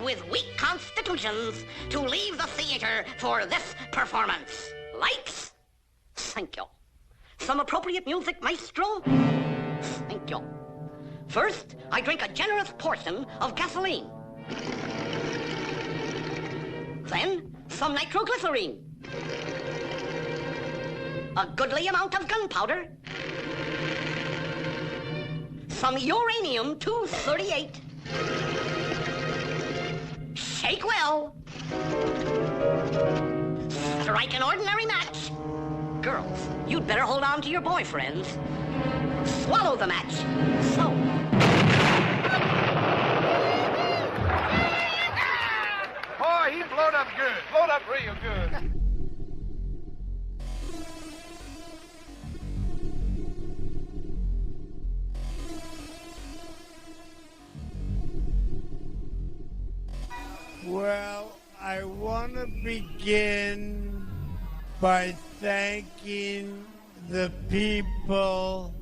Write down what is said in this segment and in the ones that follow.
with weak constitutions to leave the theater for this performance. Lights? Thank you. Some appropriate music, maestro? Thank you. First, I drink a generous portion of gasoline. Then, some nitroglycerine. A goodly amount of gunpowder. Some uranium-238. Shake well. Strike an ordinary match. Girls, you'd better hold on to your boyfriends. Swallow the match. So. Boy, he blowed up good. Blowed up real good. Well, I want to begin by thanking the people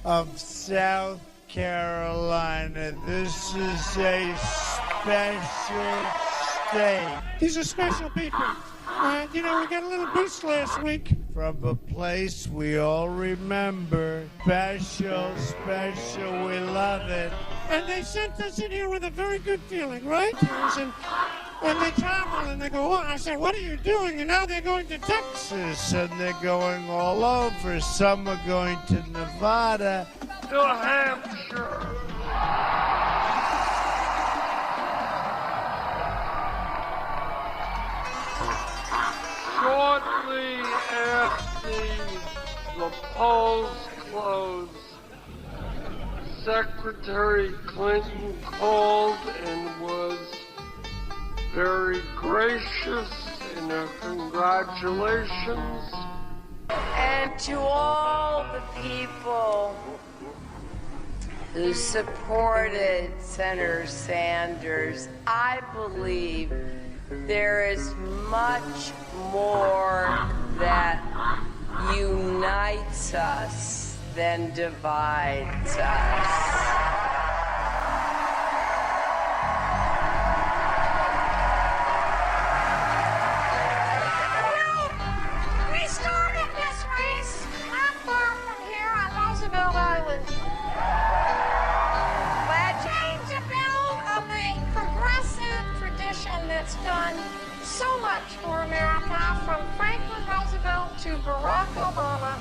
of South Carolina. This is a special state. These are special people. We got a little boost last week. From a place we all remember. Special, we love it. And they sent us in here with a very good feeling, right? And they travel and they go, oh, I said, what are you doing? And now they're going to Texas. And they're going all over. Some are going to Nevada. New Hampshire. Shortly after the polls closed, Secretary Clinton called and was very gracious in her congratulations. And to all the people who supported Senator Sanders, I believe there is much more that unites us than divides us. We started this race not far from here on Roosevelt Island. Pledging to build on the progressive tradition that's done so much for America, from Franklin Roosevelt to Barack Obama.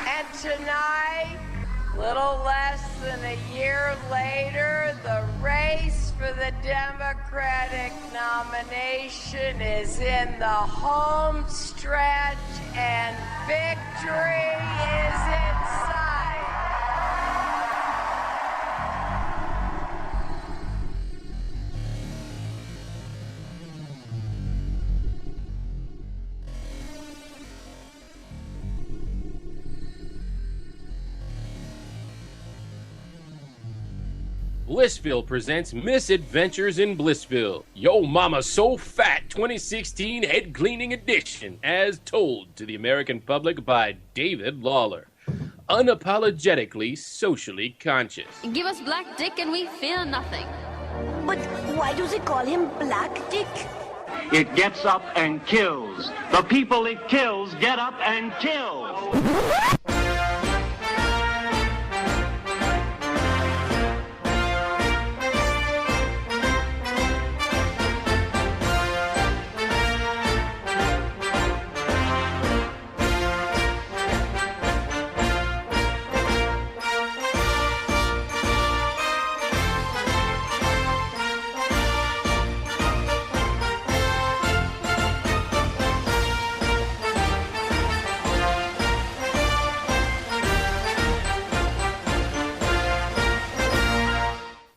And tonight, little less than a year later, the race for the Democratic nomination is in the home stretch, and victory is in sight. BlissVille presents Misadventures in BlissVille, Yo Mama So Fat 2016 Head Cleaning Edition, as told to the American public by David Lawler. Unapologetically socially conscious. Give us Black Dick and we fear nothing. But why do they call him Black Dick? It gets up and kills. The people it kills get up and kill.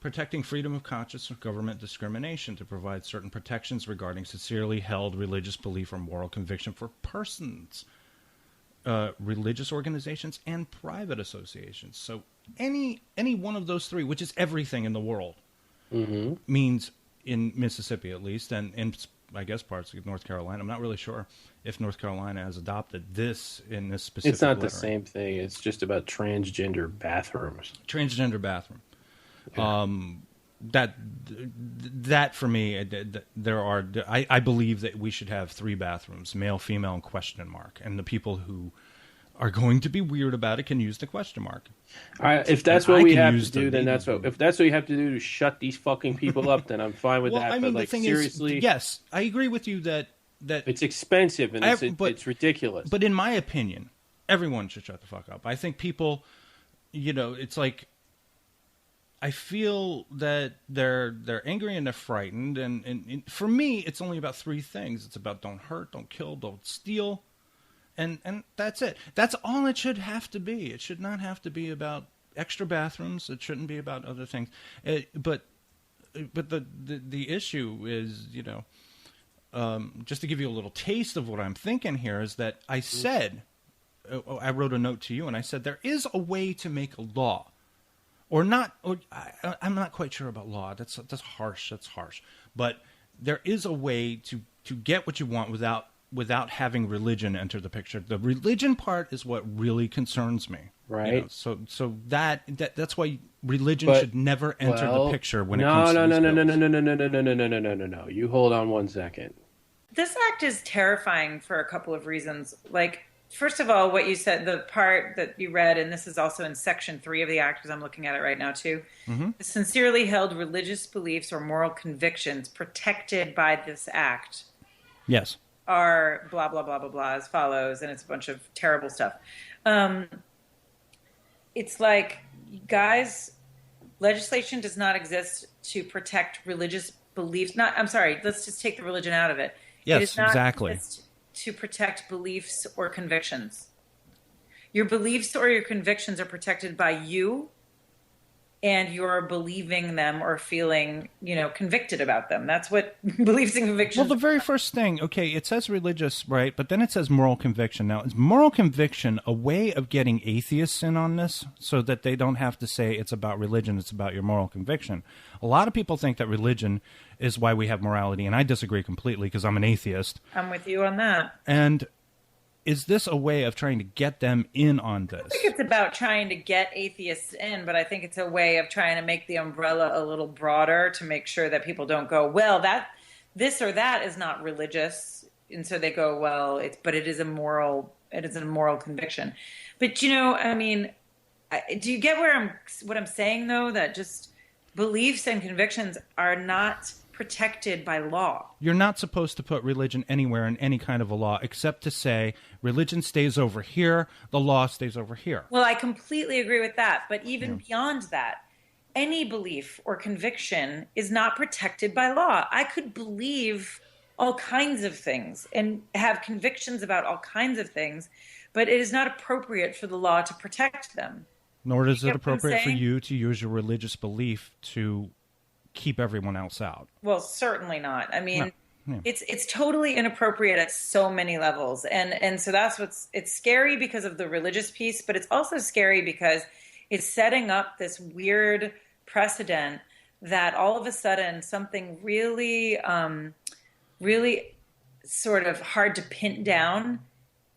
Protecting freedom of conscience from government discrimination, to provide certain protections regarding sincerely held religious belief or moral conviction for persons, religious organizations, and private associations. So any one of those three, which is everything in the world, means, in Mississippi at least, and in, I guess, parts of North Carolina. I'm not really sure if North Carolina has adopted this in this specific It's not lettering. the same thing. It's just about transgender bathrooms. Transgender bathroom. Yeah. That for me, I believe that we should have 3 bathrooms, male, female, and question mark. And the people who are going to be weird about it can use the question mark. If that's what we have to do, then that's what. If that's what you have to do to shut these fucking people up, then I'm fine with that. I mean, but the thing seriously, is, yes, I agree with you that it's expensive and it's ridiculous. But in my opinion, everyone should shut the fuck up. I think people, it's like, I feel that they're angry and they're frightened, and for me, it's only about 3 things. It's about don't hurt, don't kill, don't steal, and that's it. That's all it should have to be. It should not have to be about extra bathrooms. It shouldn't be about other things. But the issue is, just to give you a little taste of what I'm thinking here, is that I said, I wrote a note to you, and I said there is a way to make a law. Or not, I'm not quite sure about law. That's harsh. That's harsh. But there is a way to get what you want without having religion enter the picture. The religion part is what really concerns me. Right. So that's why religion should never enter the picture when it comes to No. You hold on one second. This act is terrifying for a couple of reasons. Like, first of all, what you said, the part that you read, and this is also in Section 3 of the Act, because I'm looking at it right now, too. Mm-hmm. The sincerely held religious beliefs or moral convictions protected by this Act yes. are blah, blah, blah, blah, blah, as follows, and it's a bunch of terrible stuff. It's like, guys, legislation does not exist to protect religious beliefs. Let's just take the religion out of it. Yes, it is not exactly. To protect beliefs or convictions. Your beliefs or your convictions are protected by you, and you're believing them or feeling, convicted about them. That's what beliefs and convictions Well, the very first thing, okay, it says religious, right? But then it says moral conviction. Now, is moral conviction a way of getting atheists in on this so that they don't have to say it's about religion, it's about your moral conviction? A lot of people think that religion is why we have morality, and I disagree completely because I'm an atheist. I'm with you on that. And is this a way of trying to get them in on this? I think it's about trying to get atheists in, but I think it's a way of trying to make the umbrella a little broader to make sure that people don't go, well, this or that is not religious, and so they go, well, it is a moral conviction. But do you get what I'm saying though? That just beliefs and convictions are not protected by law. You're not supposed to put religion anywhere in any kind of a law except to say religion stays over here, the law stays over here. Well, I completely agree with that. But even beyond that, any belief or conviction is not protected by law. I could believe all kinds of things and have convictions about all kinds of things, but it is not appropriate for the law to protect them. Nor is it appropriate for you to use your religious belief to keep everyone else out. Well, certainly not. I mean, it's totally inappropriate at so many levels. And so it's scary because of the religious piece, but it's also scary because it's setting up this weird precedent that all of a sudden something really, really sort of hard to pin down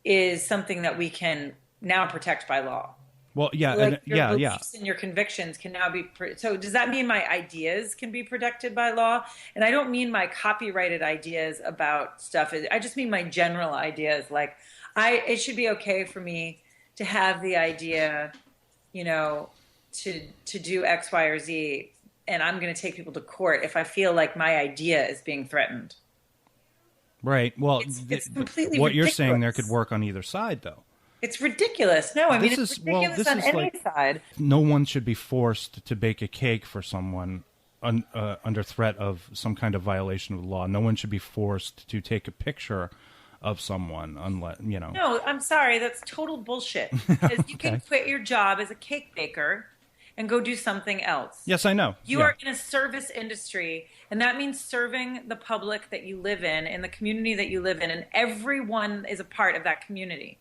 is something that we can now protect by law. Well, yeah, like your beliefs and your convictions can now be. So does that mean my ideas can be protected by law? And I don't mean my copyrighted ideas about stuff. I just mean my general ideas. Like, it should be okay for me to have the idea, to do X, Y, or Z, and I'm going to take people to court if I feel like my idea is being threatened. Right. Well, it's completely what ridiculous. You're saying there could work on either side, though. It's ridiculous. No, I mean, it's ridiculous on any side. No one should be forced to bake a cake for someone under threat of some kind of violation of the law. No one should be forced to take a picture of someone unless, No, I'm sorry. That's total bullshit. Because you can quit your job as a cake baker and go do something else. Yes, I know. You are in a service industry, and that means serving the public that you live in the community that you live in, and everyone is a part of that community.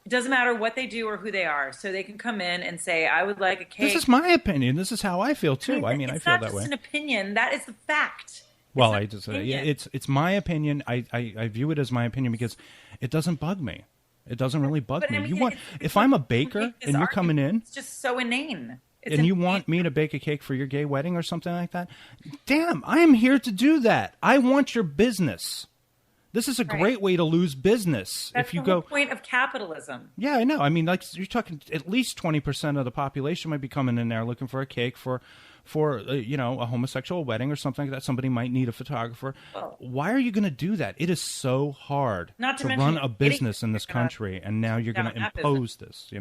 It doesn't matter what they do or who they are. So they can come in and say, I would like a cake. This is my opinion. This is how I feel, too. I mean, I feel that way. It's not just an opinion. That is the fact. Well, it's my opinion. I view it as my opinion because it doesn't bug me. It doesn't really bug me. I mean, if I'm a baker and you're coming in. It's just so inane. And you want me to bake a cake for your gay wedding or something like that? Damn, I am here to do that. I want your business. This is a great way to lose business. That's if you the go whole point of capitalism. Yeah, I know. I mean, like, you're talking at least 20% of the population might be coming in there looking for a cake for a homosexual wedding or something like that. Somebody might need a photographer. Why are you going to do that? It is so hard to run a business in this country, and now you're going to impose this,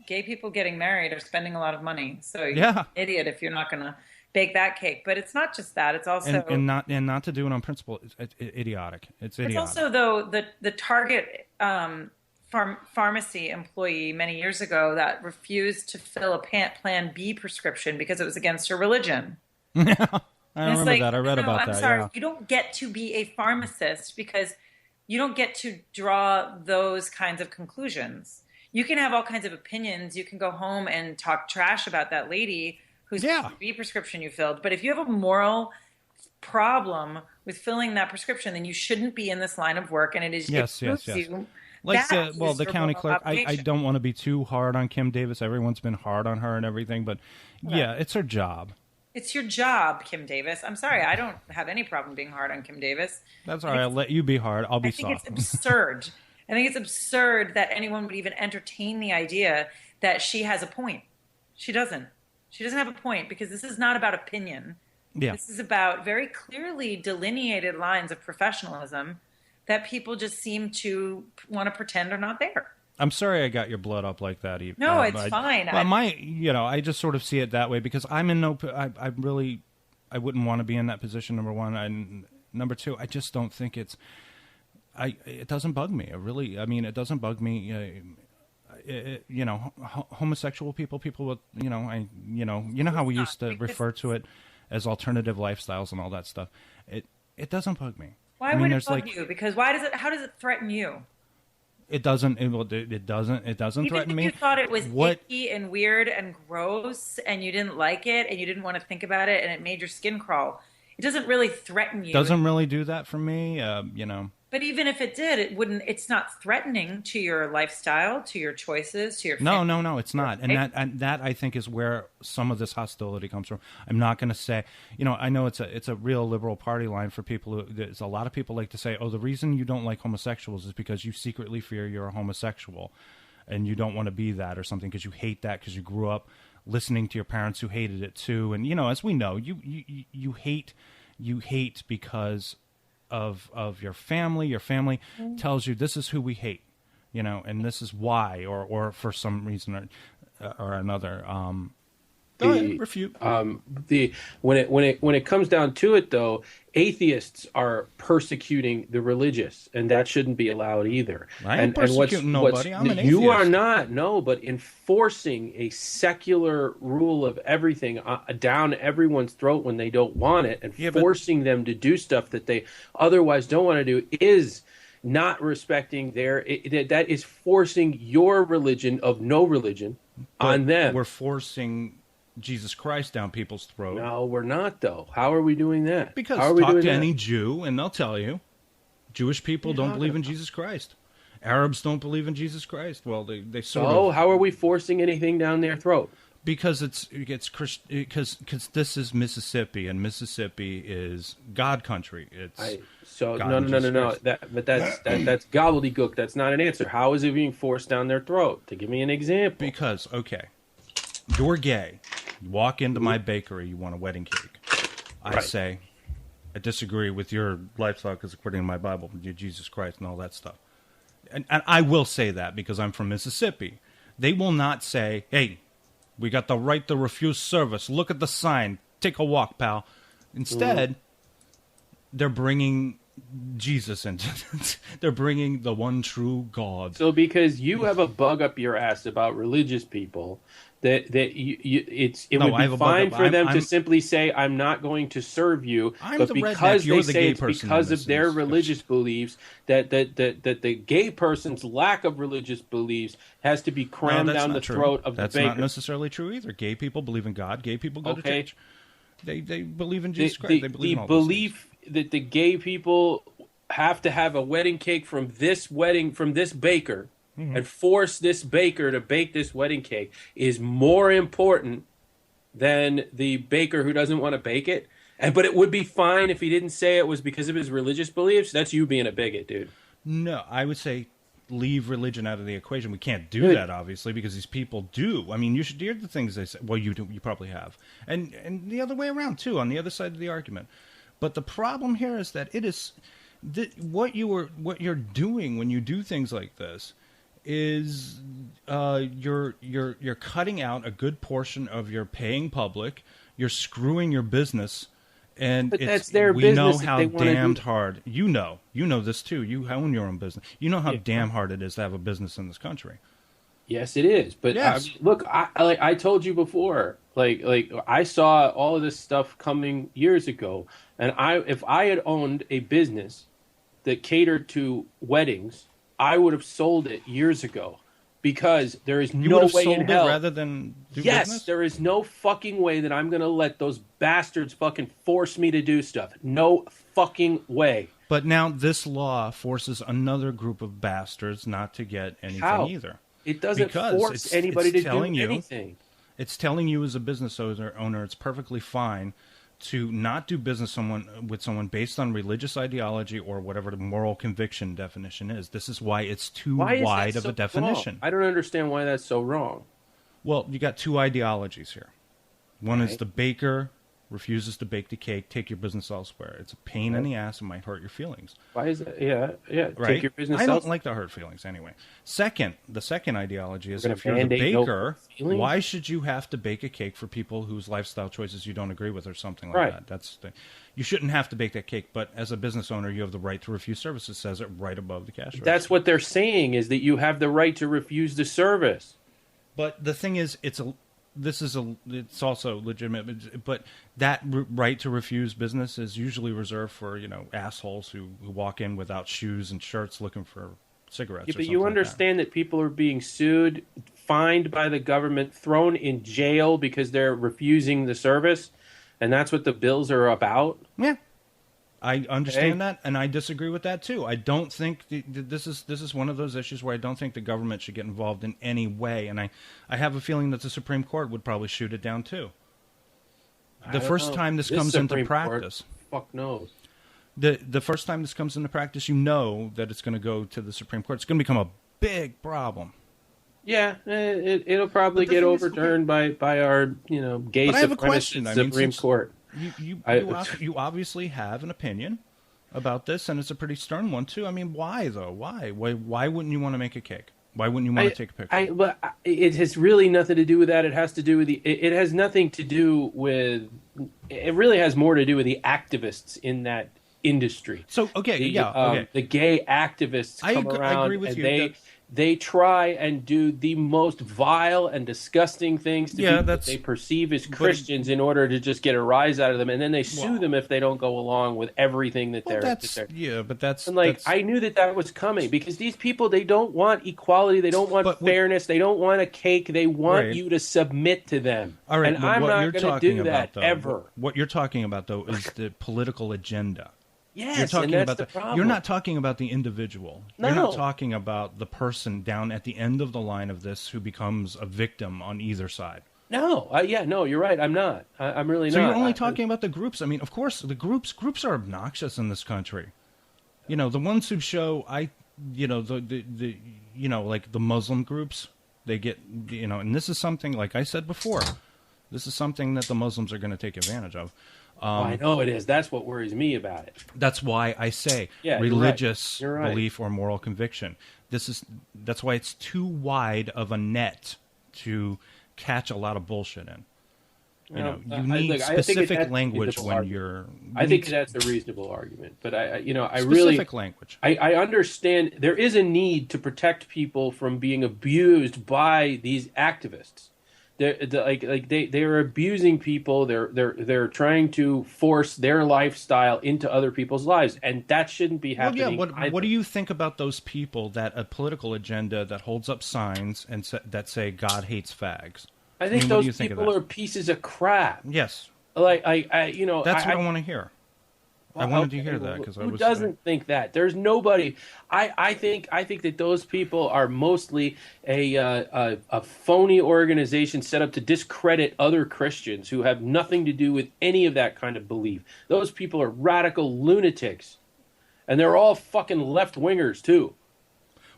Gay people getting married are spending a lot of money. So you're an idiot if you're not going to bake that cake. But it's not just that. It's also and not to do it on principle. It's idiotic. It's idiotic. It's also, though, the Target pharmacy employee many years ago that refused to fill a Plan B prescription because it was against her religion. Yeah, I remember that. I read about that. I'm sorry. Yeah. You don't get to be a pharmacist because you don't get to draw those kinds of conclusions. You can have all kinds of opinions. You can go home and talk trash about that lady whose B prescription you filled. But if you have a moral problem with filling that prescription, then you shouldn't be in this line of work. And it is yes. Like the county clerk. I don't want to be too hard on Kim Davis. Everyone's been hard on her and everything, but yeah, it's her job. It's your job, Kim Davis. I'm sorry, I don't have any problem being hard on Kim Davis. That's all right. I'll let you be hard. I'll be soft. I think it's absurd. I think it's absurd that anyone would even entertain the idea that she has a point. She doesn't. She doesn't have a point because this is not about opinion. Yeah. This is about very clearly delineated lines of professionalism that people just seem to want to pretend are not there. I'm sorry I got your blood up like that, Eve. No, it's fine. Well, I just sort of see it that way because I'm in no. I wouldn't want to be in that position. Number one, and number two, I just don't think it's. It doesn't bug me. It doesn't bug me. Homosexual people with, how we used to refer to it as alternative lifestyles and all that stuff. It doesn't bug me. Why would it bug you? Because how does it threaten you? It doesn't. It doesn't threaten me. You thought it was icky and weird and gross, and you didn't like it, and you didn't want to think about it, and it made your skin crawl. It doesn't really threaten you. Doesn't really do that for me. But even if it did, it wouldn't. It's not threatening to your lifestyle, to your choices, to your family. No, it's not. And that I think is where some of this hostility comes from. I'm not going to say, I know it's a real liberal party line for people who. There's a lot of people like to say, oh, the reason you don't like homosexuals is because you secretly fear you're a homosexual, and you don't want to be that or something because you hate that because you grew up listening to your parents who hated it too. And as we know, you hate because of your family. Your family tells you this is who we hate, and this is why, or for some reason or another. Refute. When it comes down to it, though, atheists are persecuting the religious, and that shouldn't be allowed either. I ain't persecuting nobody. I'm an atheist. You are not, but enforcing a secular rule of everything down everyone's throat when they don't want it, and forcing them to do stuff that they otherwise don't want to do is not respecting that is forcing your religion of no religion on them. We're forcing Jesus Christ down people's throat. No, we're not, though. How are we doing that? Because talk to any Jew, and they'll tell you, Jewish people don't believe in Jesus Christ. Arabs don't believe in Jesus Christ. Well, they sort of. Oh, how are we forcing anything down their throat? Because because this is Mississippi, and Mississippi is God country. No. That's gobbledygook. That's not an answer. How is it being forced down their throat? To give me an example. Because you're gay. You walk into my bakery, you want a wedding cake. I say, I disagree with your lifestyle because according to my Bible, you're Jesus Christ and all that stuff. And I will say that because I'm from Mississippi. They will not say, hey, we got the right to refuse service. Look at the sign. Take a walk, pal. Instead, they're bringing Jesus into it. They're bringing the one true God. So because you have a bug up your ass about religious people, it would be fine for them to simply say, I'm not going to serve you, but because they say it's because of their religious beliefs, that the gay person's lack of religious beliefs has to be crammed down the throat of the baker. That's not necessarily true either. Gay people believe in God. Gay people go to church. They believe in Jesus Christ. They believe in all those things. That the gay people have to have a wedding cake from this baker and force this baker to bake this wedding cake is more important than the baker who doesn't want to bake it. But it would be fine if he didn't say it was because of his religious beliefs. That's you being a bigot, dude. No, I would say leave religion out of the equation. We can't do that, obviously, because these people do. I mean, you should hear the things they say. Well, you do. You probably have. And the other way around, too, on the other side of the argument. But the problem here is that it is what you're doing when you do things like this is you're cutting out a good portion of your paying public. You're screwing your business. And but that's their business. We know how damned hard. You know this too. You own your own business. You know how damn hard it is to have a business in this country. Yes, it is. But yes. Look, I told you before. Like I saw all of this stuff coming years ago, and if I had owned a business that catered to weddings, I would have sold it years ago. Because there is no way in hell. Rather than do yes, business? There is no fucking way that I'm going to let those bastards fucking force me to do stuff. No fucking way. But now this law forces another group of bastards not to get anything either. It doesn't force anybody to do anything. It's telling you as a business owner it's perfectly fine to not do business with someone based on religious ideology or whatever the moral conviction definition is. This is why it's too wide of a definition. Wrong? I don't understand why that's so wrong. Well, you got two ideologies here. One is the baker refuses to bake the cake, take your business elsewhere. It's a pain in the ass and might hurt your feelings. Why is that? Yeah. Right? Take your business I don't like to hurt feelings anyway. The second ideology is if you're the baker, why should you have to bake a cake for people whose lifestyle choices you don't agree with or something like that? You shouldn't have to bake that cake, but as a business owner, you have the right to refuse service. It says it right above the cash register. That's what they're saying, is that you have the right to refuse the service. But the thing is, it's also legitimate, but that right to refuse business is usually reserved for, assholes who walk in without shoes and shirts looking for cigarettes. Yeah, but you understand that people are being sued, fined by the government, thrown in jail because they're refusing the service, and that's what the bills are about? Yeah. I understand that, and I disagree with that too. I don't think this is one of those issues where I don't think the government should get involved in any way, and I have a feeling that the Supreme Court would probably shoot it down too. The first time this comes into practice, fuck knows. The first time this comes into practice, you know that it's going to go to the Supreme Court. It's going to become a big problem. Yeah, it'll probably get overturned by our gay supremacist Supreme Court. You obviously have an opinion about this, and it's a pretty stern one too. I mean, why though? Why wouldn't you want to make a cake? Why wouldn't you want to take a picture? But it has really nothing to do with that. It has to do with it has nothing to do with. It really has more to do with the activists in that industry. So the gay activists come around. I agree with you. They try and do the most vile and disgusting things to people that they perceive as Christians in order to just get a rise out of them, and then they sue them if they don't go along with everything that they're. I knew that was coming because these people, they don't want equality, they don't want fairness, they don't want a cake, they want you to submit to them. All right, and I'm not going to do that ever. What you're talking about though is the political agenda. Yes, you're talking and that's the problem. You're not talking about the individual. No. You're not talking about the person down at the end of the line of this who becomes a victim on either side. No, you're right. I'm not. I'm really not. So you're only talking about the groups. I mean, of course, the groups are obnoxious in this country. The ones who show like the Muslim groups, they get and this is something, like I said before, this is something that the Muslims are going to take advantage of. I know it is. That's what worries me about it. That's why I say religious belief or moral conviction. That's why it's too wide of a net to catch a lot a lot in. You need specific language when you're. I think that's a reasonable argument, but I specific language. I understand there is a need to protect people from being abused by these activists. They're abusing people. They're trying to force their lifestyle into other people's lives, and that shouldn't be happening. What do you think about those people that a political agenda that holds up signs and that say God hates fags? I think those people are pieces of crap. Yes, That's what I want to hear. I wanted to hear that because who doesn't think that? There's nobody. I think that those people are mostly a phony organization set up to discredit other Christians who have nothing to do with any of that kind of belief. Those people are radical lunatics, and they're all fucking left wingers too.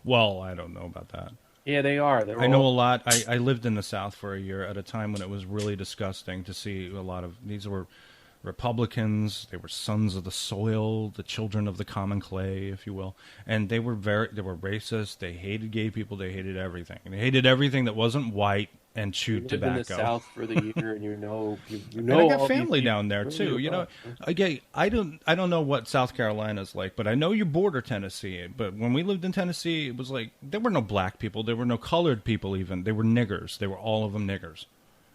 Well, I don't know about that. Yeah, they are. I know a lot. I lived in the South for a year at a time when it was really disgusting to see a lot of these were Republicans. They were sons of the soil, the children of the common clay, if you will, and they were racist. They hated gay people. They hated everything. And they hated everything that wasn't white and chewed tobacco. In the South for the year, and you know. And I got family down there too. You know, again, I don't know what South Carolina's like, but I know you border Tennessee. But when we lived in Tennessee, it was like there were no black people, there were no colored people. Even they were niggers. They were all of them niggers.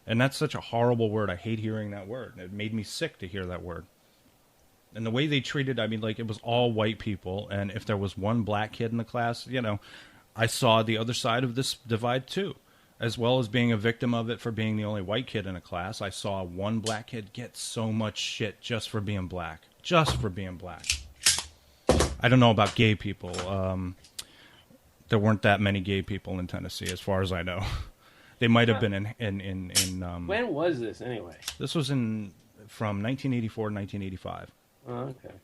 And that's such a horrible word. I hate hearing that word. It made me sick to hear that word. And the way they treated, I mean, like, it was all white people. And if there was one black kid in the class, you know, I saw the other side of this divide, too. As well as being a victim of it for being the only white kid in a class. I saw one black kid get so much shit just for being black. Just for being black. I don't know about gay people. There weren't that many gay people in Tennessee, as far as I know. They might have been in when was this anyway? This was from 1984 to 1985. Oh, okay.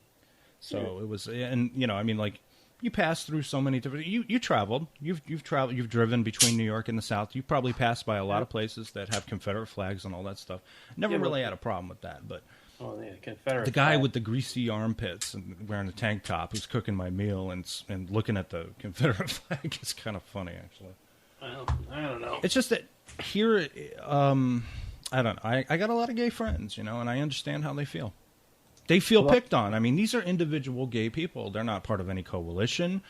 So it was, and you know, I mean, like, you passed through so many different. You traveled. You've traveled. You've driven between New York and the South. You probably passed by a lot of places that have Confederate flags and all that stuff. Never really had a problem with that, but. Oh yeah, Confederate. The guy with the greasy armpits and wearing a tank top who's cooking my meal and looking at the Confederate flag is kind of funny, actually. I don't know. It's just that here, I don't know. I got a lot of gay friends, you know, and I understand how they feel. They feel picked on. I mean, these are individual gay people. They're not part of any coalition.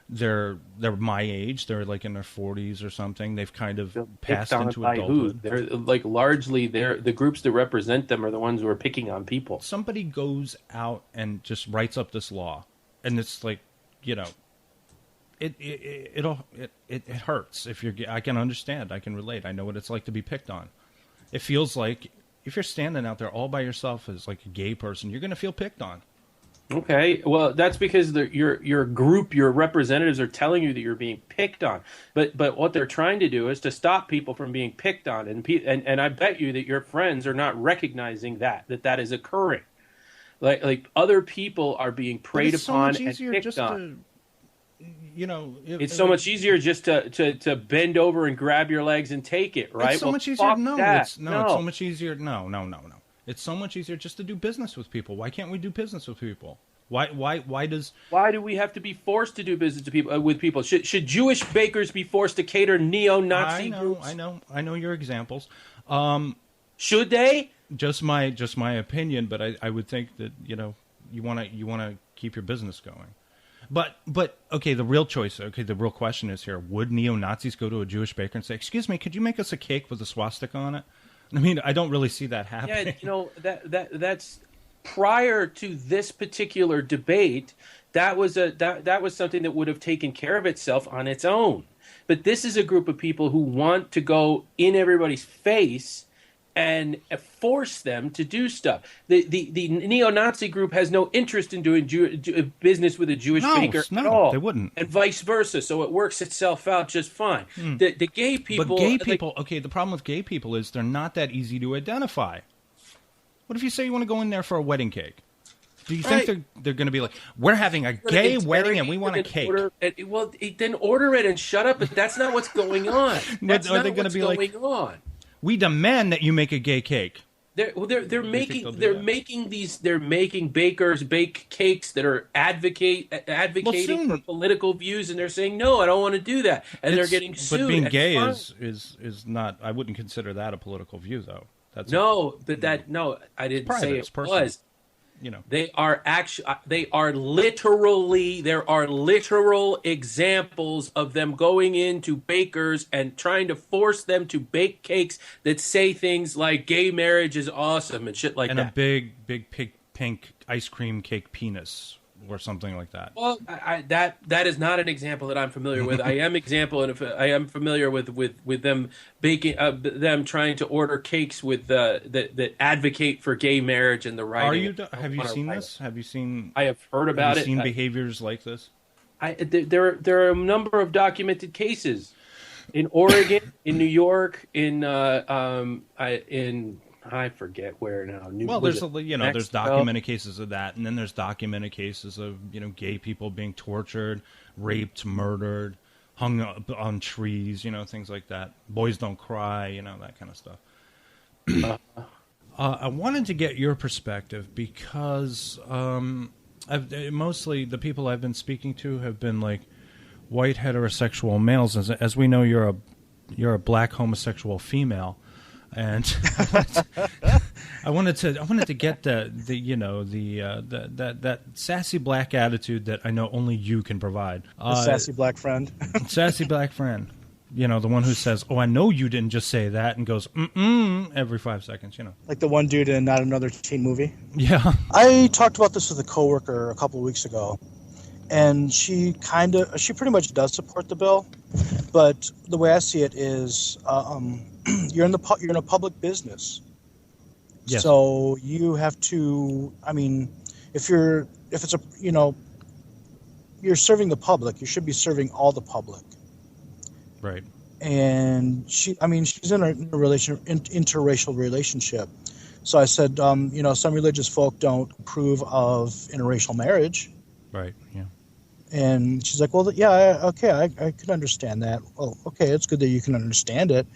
They're my age. They're like in their 40s or something. They've kind of passed into adulthood. They're like largely the groups that represent them are the ones who are picking on people. Somebody goes out and just writes up this law, and it's like, you know. It hurts if you're. I can understand. I can relate. I know what it's like to be picked on. It feels like if you're standing out there all by yourself as like a gay person, you're going to feel picked on. Okay, well, that's because your group, your representatives are telling you that you're being picked on. But what they're trying to do is to stop people from being picked on, and I bet you that your friends are not recognizing that is occurring. Like other people are being preyed upon and picked on. You know, it's so much easier just to bend over and grab your legs and take it, right? It's so much easier. It's so much easier. No. It's so much easier just to do business with people. Why can't we do business with people? Why do we have to be forced to do business with people? Should Jewish bakers be forced to cater neo-Nazi groups? I know your examples. Should they? Just my opinion, but I would think that, you know, you want to keep your business going. But okay, the real question is here: would neo-Nazis go to a Jewish baker and say, "Excuse me, could you make us a cake with a swastika on it"? I mean, I don't really see that happening. Yeah, you know, that's prior to this particular debate. That was something that would have taken care of itself on its own. But this is a group of people who want to go in everybody's face and force them to do stuff. The neo-Nazi group has no interest in doing business with a Jewish baker at all. They wouldn't. And vice versa, so it works itself out just fine. The gay people... But gay people, okay, the problem with gay people is they're not that easy to identify. What if you say you want to go in there for a wedding cake? Do you think they're going to be like, we're having a gay wedding and we want a cake? Then order it and shut up, but that's not what's going on. That's not what's going on. We demand that you make a gay cake. They're making bakers bake cakes that are advocating for political views, and they're saying no, I don't want to do that, and they're getting sued. But being gay is not. I wouldn't consider that a political view, though. I didn't say it was. You know, there are literal examples of them going into bakers and trying to force them to bake cakes that say things like gay marriage is awesome and shit like that. And a big pink ice cream cake penis or something like that. Well, that is not an example that I'm familiar with. I am familiar with them baking, them trying to order cakes with that advocate for gay marriage and the writing. Have you seen this? Have you seen? I have heard about it. Have you seen behaviors like this? There are a number of documented cases in Oregon, in New York, I forget where now. There's documented cases of that, and then there's documented cases of gay people being tortured, raped, murdered, hung up on trees, things like that. Boys don't cry, that kind of stuff. I wanted to get your perspective because mostly the people I've been speaking to have been like white heterosexual males. As we know, you're a black homosexual female. And I wanted to get that sassy black attitude that I know only you can provide. The sassy black friend. Sassy black friend. The one who says, "Oh, I know you didn't just say that," and goes every 5 seconds. Like the one dude in Not Another Teen Movie. Yeah. I talked about this with a coworker a couple of weeks ago, and she pretty much does support the bill, but the way I see it is. You're in a public business, yes. So you have to. I mean, if you're serving the public, you should be serving all the public, right? And she's in a interracial relationship. So I said, some religious folk don't approve of interracial marriage, right? Yeah. And she's like, well, yeah, I can understand that. Well, okay, it's good that you can understand it.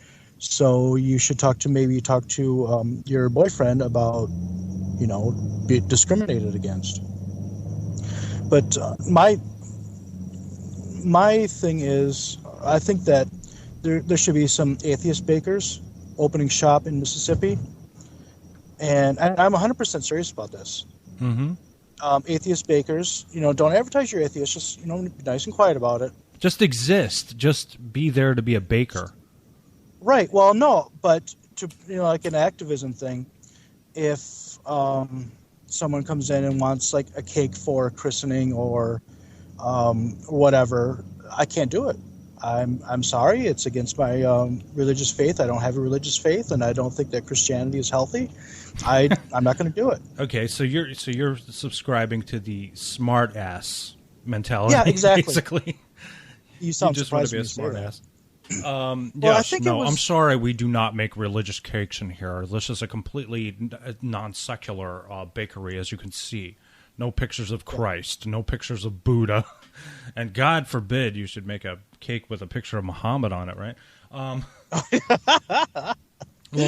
So you should talk to your boyfriend about, being discriminated against. But my thing is, I think that there should be some atheist bakers opening shop in Mississippi, and I'm 100% serious about this. Mm-hmm. Atheist bakers, don't advertise your atheist. Just be nice and quiet about it. Just exist. Just be there to be a baker. Right. Well, no, but to like an activism thing, if someone comes in and wants like a cake for a christening or whatever, I can't do it. I'm sorry. It's against my religious faith. I don't have a religious faith, and I don't think that Christianity is healthy. I'm not going to do it. Okay, so you're subscribing to the smart ass mentality. Yeah, exactly. Basically, you sound just want to be a smart ass. I'm sorry, we do not make religious cakes in here. This is a completely non-secular bakery, as you can see. No pictures of Christ, no pictures of Buddha, and God forbid you should make a cake with a picture of Muhammad on it, right? Well,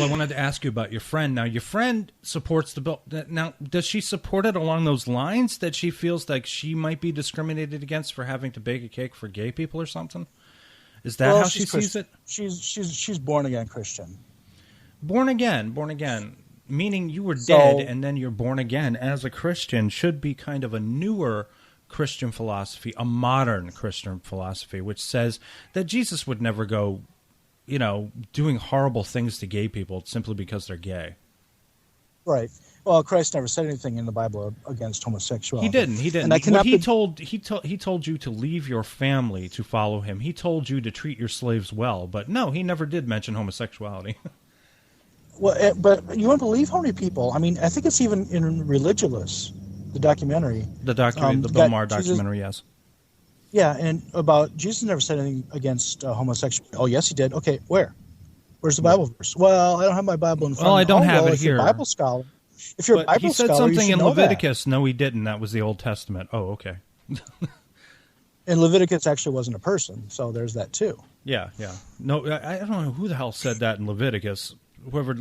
I wanted to ask you about your friend. Now, your friend supports the bill. Now, does she support it along those lines, that she feels like she might be discriminated against for having to bake a cake for gay people or something? Is that how she sees it? She's born again Christian. Born again, meaning you were dead and then you're born again as a Christian should be kind of a newer Christian philosophy, a modern Christian philosophy, which says that Jesus would never go, doing horrible things to gay people simply because they're gay. Right. Well, Christ never said anything in the Bible against homosexuality. He didn't. And he told you to leave your family to follow him. He told you to treat your slaves well, but no, he never did mention homosexuality. Well, but you wouldn't believe how many people. I mean, I think it's even in Religulous, the documentary. The Bill Maher documentary, yes. Yeah, and about Jesus never said anything against homosexuality. Oh, yes, he did. Okay, where? Where's the Bible verse? Well, I don't have my Bible in front of me. Well, I don't have it here. If you're a Bible scholar, he said something in Leviticus. No, he didn't. That was the Old Testament. Oh, okay. And Leviticus actually wasn't a person, so there's that too. Yeah. No, I don't know who the hell said that in Leviticus. Whoever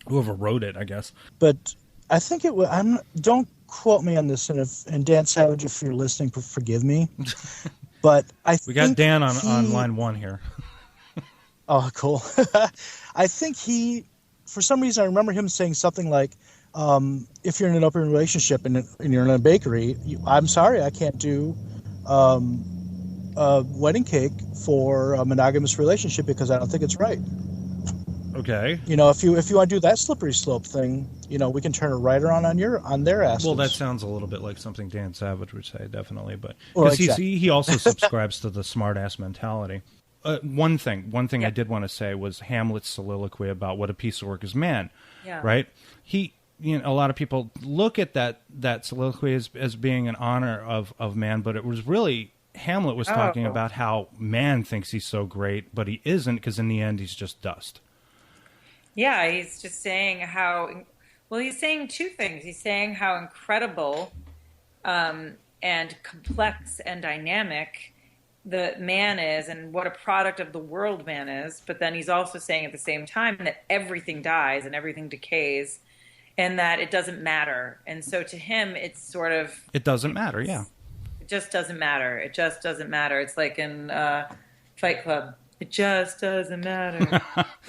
wrote it, I guess. But I think it was. Don't quote me on this, and Dan Savage, if you're listening, forgive me. But we got Dan on line one here. Oh, cool. I think for some reason, I remember him saying something like, if you're in an open relationship and you're in a bakery, I'm sorry, I can't do a wedding cake for a monogamous relationship because I don't think it's right. Okay. You know, if you want to do that slippery slope thing, you know, we can turn it right around on their asses. Well, that sounds a little bit like something Dan Savage would say, definitely. But Well, because exactly. he also subscribes to the smart-ass mentality. One thing I did want to say was Hamlet's soliloquy about what a piece of work is man. Yeah. Right? A lot of people look at that soliloquy as being an honor of man, but it was really Hamlet was talking about how man thinks he's so great, but he isn't, because in the end he's just dust. Yeah, he's just saying he's saying two things. He's saying how incredible and complex and dynamic the man is and what a product of the world man is. But then he's also saying at the same time that everything dies and everything decays and that it doesn't matter. And so to him, it's sort of... It doesn't matter, yeah. It just doesn't matter. It just doesn't matter. It's like in Fight Club. It just doesn't matter.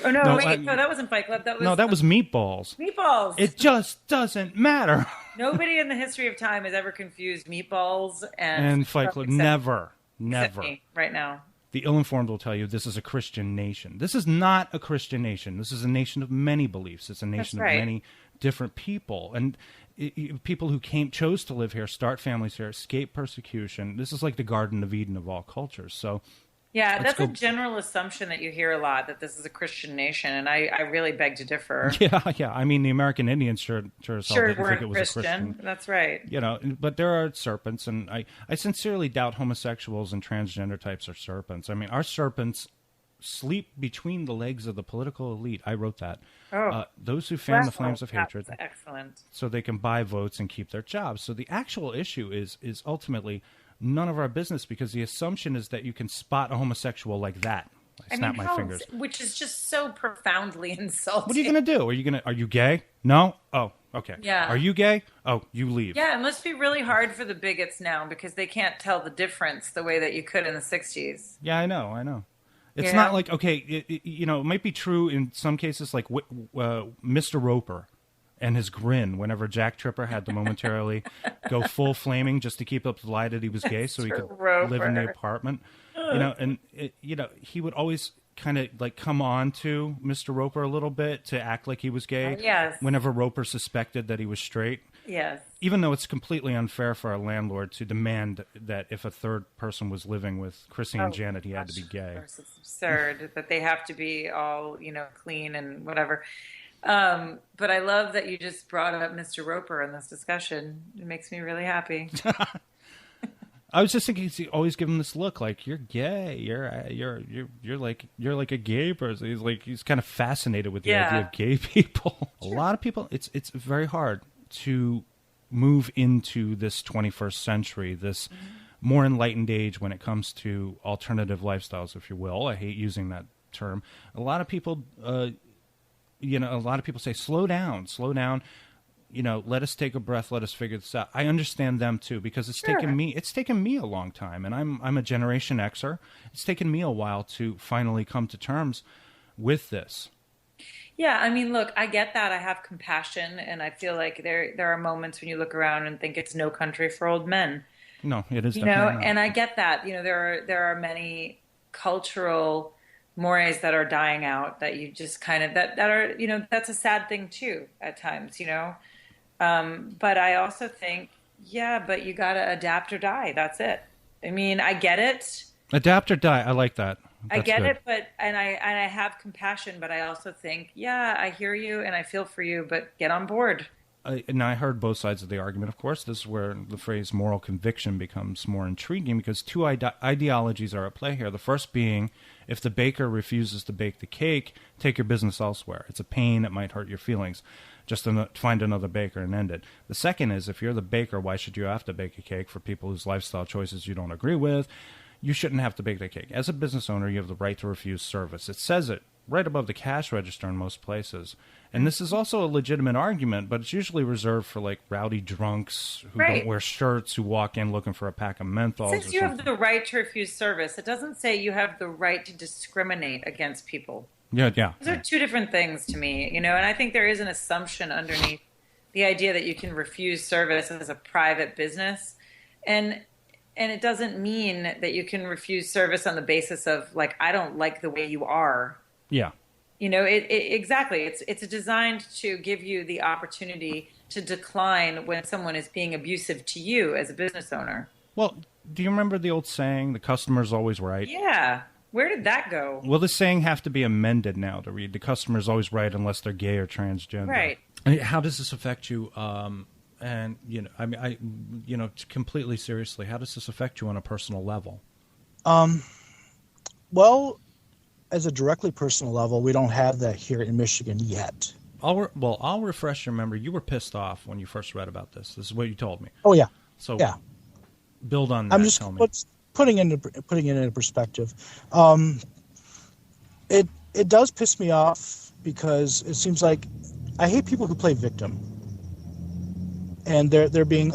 Oh, no, that wasn't Fight Club. That was Meatballs. Meatballs. It just doesn't matter. Nobody in the history of time has ever confused Meatballs and Fight Club. Never. Except me right now. The ill-informed will tell you this is a Christian nation. This is not a Christian nation. This is a nation of many beliefs. It's a nation of many different people. And people who chose to live here, start families here, escape persecution. This is like the Garden of Eden of all cultures. So, yeah, that's a general assumption that you hear a lot, that this is a Christian nation, and I really beg to differ. Yeah. I mean, the American Indians sure as hell didn't think it was Christian. a Christian. That's right. You know, but there are serpents, and I sincerely doubt homosexuals and transgender types are serpents. I mean, our serpents sleep between the legs of the political elite. I wrote that. Those who fan the flames of hatred. Excellent. So they can buy votes and keep their jobs. So the actual issue is ultimately none of our business, because the assumption is that you can spot a homosexual like that. I snap my fingers. Which is just so profoundly insulting. What are you going to do? Are you gay? No? Oh, okay. Yeah. Are you gay? Oh, you leave. Yeah, it must be really hard for the bigots now, because they can't tell the difference the way that you could in the 60s. Yeah, I know. It's not like, okay, it might be true in some cases, like Mr. Roper and his grin whenever Jack Tripper had to momentarily go full flaming just to keep up the lie that he was gay so he could live in the apartment. He would always kind of like come on to Mr. Roper a little bit to act like he was gay. Yes. Whenever Roper suspected that he was straight. Yes. Even though it's completely unfair for a landlord to demand that if a third person was living with Chrissy and Janet, he had to be gay. Of course, it's absurd that they have to be all, clean and whatever. But I love that you just brought up Mr. Roper in this discussion. It makes me really happy. I was just thinking, he always give him this look like, you're gay, you're like a gay person. He's kind of fascinated with the idea of gay people. Sure. A lot of people, it's very hard to move into this 21st century, this more enlightened age when it comes to alternative lifestyles, if you will. I hate using that term. A lot of people, say, slow down. Let us take a breath. Let us figure this out. I understand them too, because it's taken me a long time, and I'm a Generation Xer. It's taken me a while to finally come to terms with this. Yeah, I mean, look, I get that. I have compassion, and I feel like there are moments when you look around and think it's no country for old men. No, it is definitely not. And I get that. There are many cultural mores that are dying out that you just kind of that are that's a sad thing too at times. But I also think, but you got to adapt or die. That's it. I mean, I get it. Adapt or die. I like that. I get it, but I have compassion, but I also think, I hear you and I feel for you, but get on board. And I heard both sides of the argument, of course. This is where the phrase moral conviction becomes more intriguing, because two ideologies are at play here. The first being, if the baker refuses to bake the cake, take your business elsewhere. It's a pain. It might hurt your feelings. Just find another baker and end it. The second is, if you're the baker, why should you have to bake a cake for people whose lifestyle choices you don't agree with? You shouldn't have to bake that cake. As a business owner, you have the right to refuse service. It says it right above the cash register in most places. And this is also a legitimate argument, but it's usually reserved for like rowdy drunks who don't wear shirts, who walk in looking for a pack of menthols. Since you have the right to refuse service, it doesn't say you have the right to discriminate against people. Yeah. Those are two different things to me, and I think there is an assumption underneath the idea that you can refuse service as a private business. And it doesn't mean that you can refuse service on the basis of, like, I don't like the way you are. Yeah. Exactly. It's designed to give you the opportunity to decline when someone is being abusive to you as a business owner. Well, do you remember the old saying, the customer's always right? Yeah. Where did that go? Well, the saying have to be amended now to read, the customer's always right unless they're gay or transgender. Right. I mean, how does this affect you? Completely seriously, how does this affect you on a personal level? Well, as a directly personal level, we don't have that here in Michigan yet. I'll refresh your memory. You were pissed off when you first read about this. This is what you told me. Oh yeah. So yeah. Build on that. I'm just tell me. putting it into perspective. It does piss me off because it seems like I hate people who play victim. And they're being,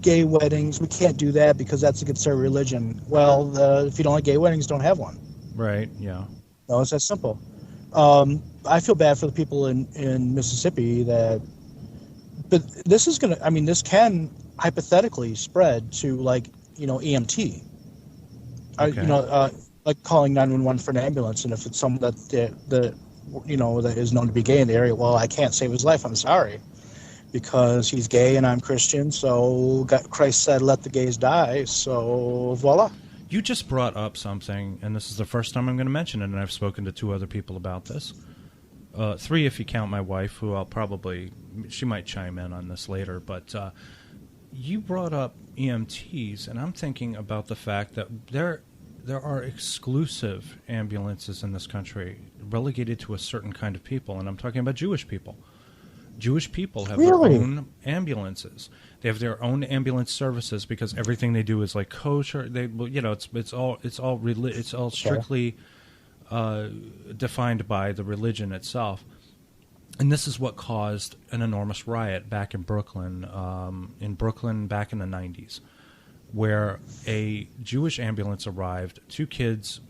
gay weddings, we can't do that because that's against our religion. Well, if you don't like gay weddings, don't have one. Right, yeah. No, it's that simple. I feel bad for the people in Mississippi but this is this can hypothetically spread to EMT. Okay. Like calling 911 for an ambulance, and if it's someone that is known to be gay in the area, well, I can't save his life, I'm sorry. Because he's gay and I'm Christian, so Christ said, let the gays die, so voila. You just brought up something, and this is the first time I'm going to mention it, and I've spoken to 2 other people about this. 3 if you count my wife, who she might chime in on this later, but you brought up EMTs, and I'm thinking about the fact that there are exclusive ambulances in this country relegated to a certain kind of people, and I'm talking about Jewish people. Jewish people have their own ambulances. They have their own ambulance services because everything they do is like kosher. It's all strictly defined by the religion itself. And this is what caused an enormous riot back in Brooklyn back in the 90s, where a Jewish ambulance arrived. 2 kids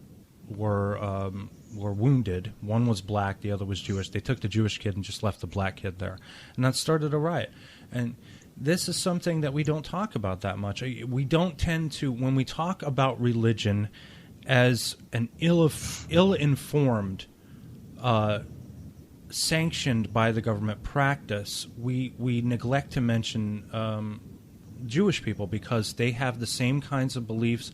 were wounded. One was black, the other was Jewish. They took the Jewish kid and just left the black kid there. And that started a riot. And this is something that we don't talk about that much. We don't tend to, when we talk about religion as an ill-informed, sanctioned by the government practice, we neglect to mention Jewish people because they have the same kinds of beliefs,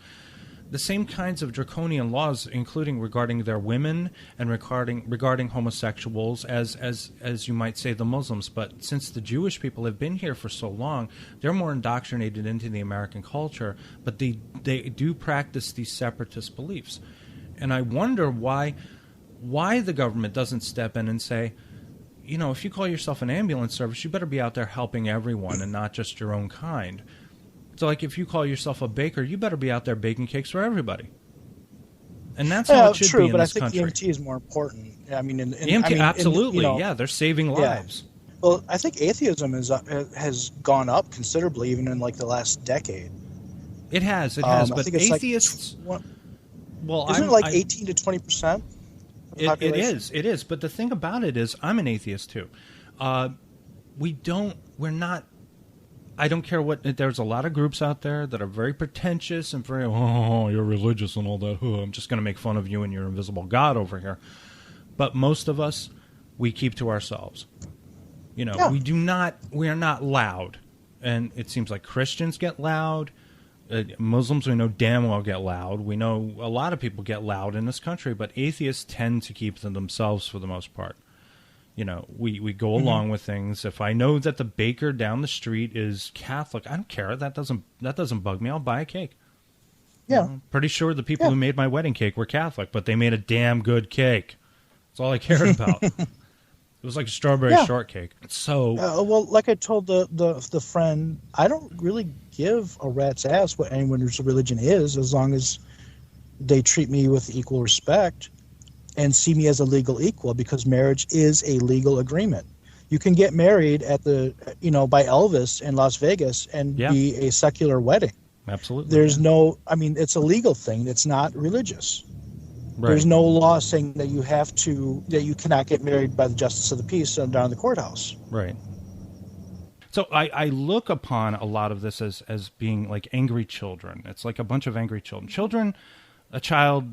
the same kinds of draconian laws, including regarding their women and regarding homosexuals, as you might say the Muslims. But since the Jewish people have been here for so long, they're more indoctrinated into the American culture, but they do practice these separatist beliefs. And I wonder why the government doesn't step in and say, if you call yourself an ambulance service, you better be out there helping everyone and not just your own kind. So, if you call yourself a baker, you better be out there baking cakes for everybody. And that's how it should be in this country. But I think EMT is more important. Absolutely, they're saving lives. Yeah. Well, I think atheism has gone up considerably, even in the last decade. It has, but atheists... isn't it 18 to 20%? It is. But the thing about it is, I'm an atheist too. I don't care what. There's a lot of groups out there that are very pretentious and very, you're religious and all that. I'm just going to make fun of you and your invisible God over here. But most of us, we keep to ourselves. We are not loud. And it seems like Christians get loud. Muslims, we know damn well, get loud. We know a lot of people get loud in this country, but atheists tend to keep to themselves for the most part. We go along with things. If I know that the baker down the street is Catholic, I don't care. That doesn't bug me. I'll buy a cake. Yeah. Pretty sure the people who made my wedding cake were Catholic, but they made a damn good cake. That's all I cared about. It was like a strawberry shortcake. So, like I told the friend, I don't really give a rat's ass what anyone's religion is, as long as they treat me with equal respect and see me as a legal equal, because marriage is a legal agreement. You can get married at by Elvis in Las Vegas and be a secular wedding. Absolutely. There's it's a legal thing. It's not religious. Right. There's no law saying that you cannot get married by the justice of the peace down in the courthouse. Right. So I look upon a lot of this as being like angry children. It's like a bunch of angry children. A child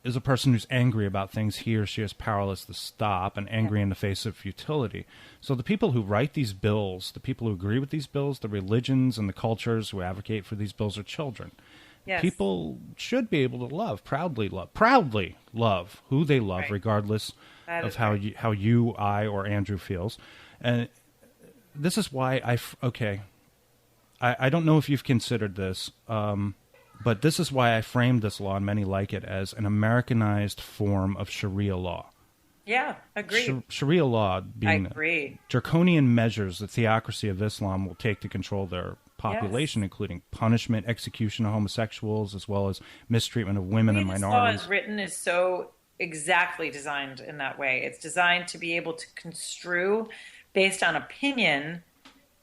is a person who's angry about things he or she is powerless to stop and angry in the face of futility. So the people who write these bills, the people who agree with these bills, the religions and the cultures who advocate for these bills are children. Yes. People should be able to proudly love who they love, regardless of how you, I, or Andrew feels. And this is why I don't know if you've considered this, but this is why I framed this law, and many like it, as an Americanized form of Sharia law. Yeah, agreed. Sharia law being draconian measures the theocracy of Islam will take to control their population, including punishment, execution of homosexuals, as well as mistreatment of women and minorities. This law is written is so exactly designed in that way. It's designed to be able to construe, based on opinion,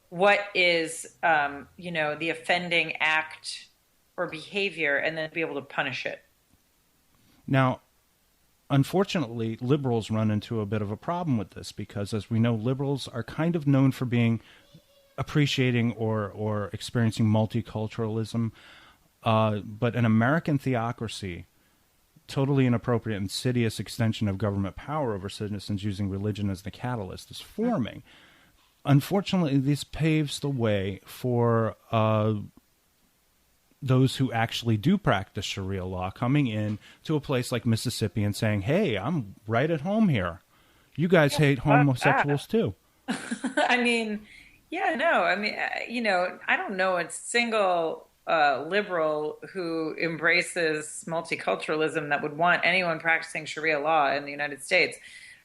what is, the offending act or behavior, and then be able to punish it. Now, unfortunately, liberals run into a bit of a problem with this because, as we know, liberals are kind of known for being appreciating or experiencing multiculturalism, but an American theocracy, totally inappropriate, insidious extension of government power over citizens using religion as the catalyst, is forming. Unfortunately, this paves the way for those who actually do practice Sharia law coming in to a place like Mississippi and saying, hey, I'm right at home here. You guys hate homosexuals too. I mean, I don't know a single liberal who embraces multiculturalism that would want anyone practicing Sharia law in the United States.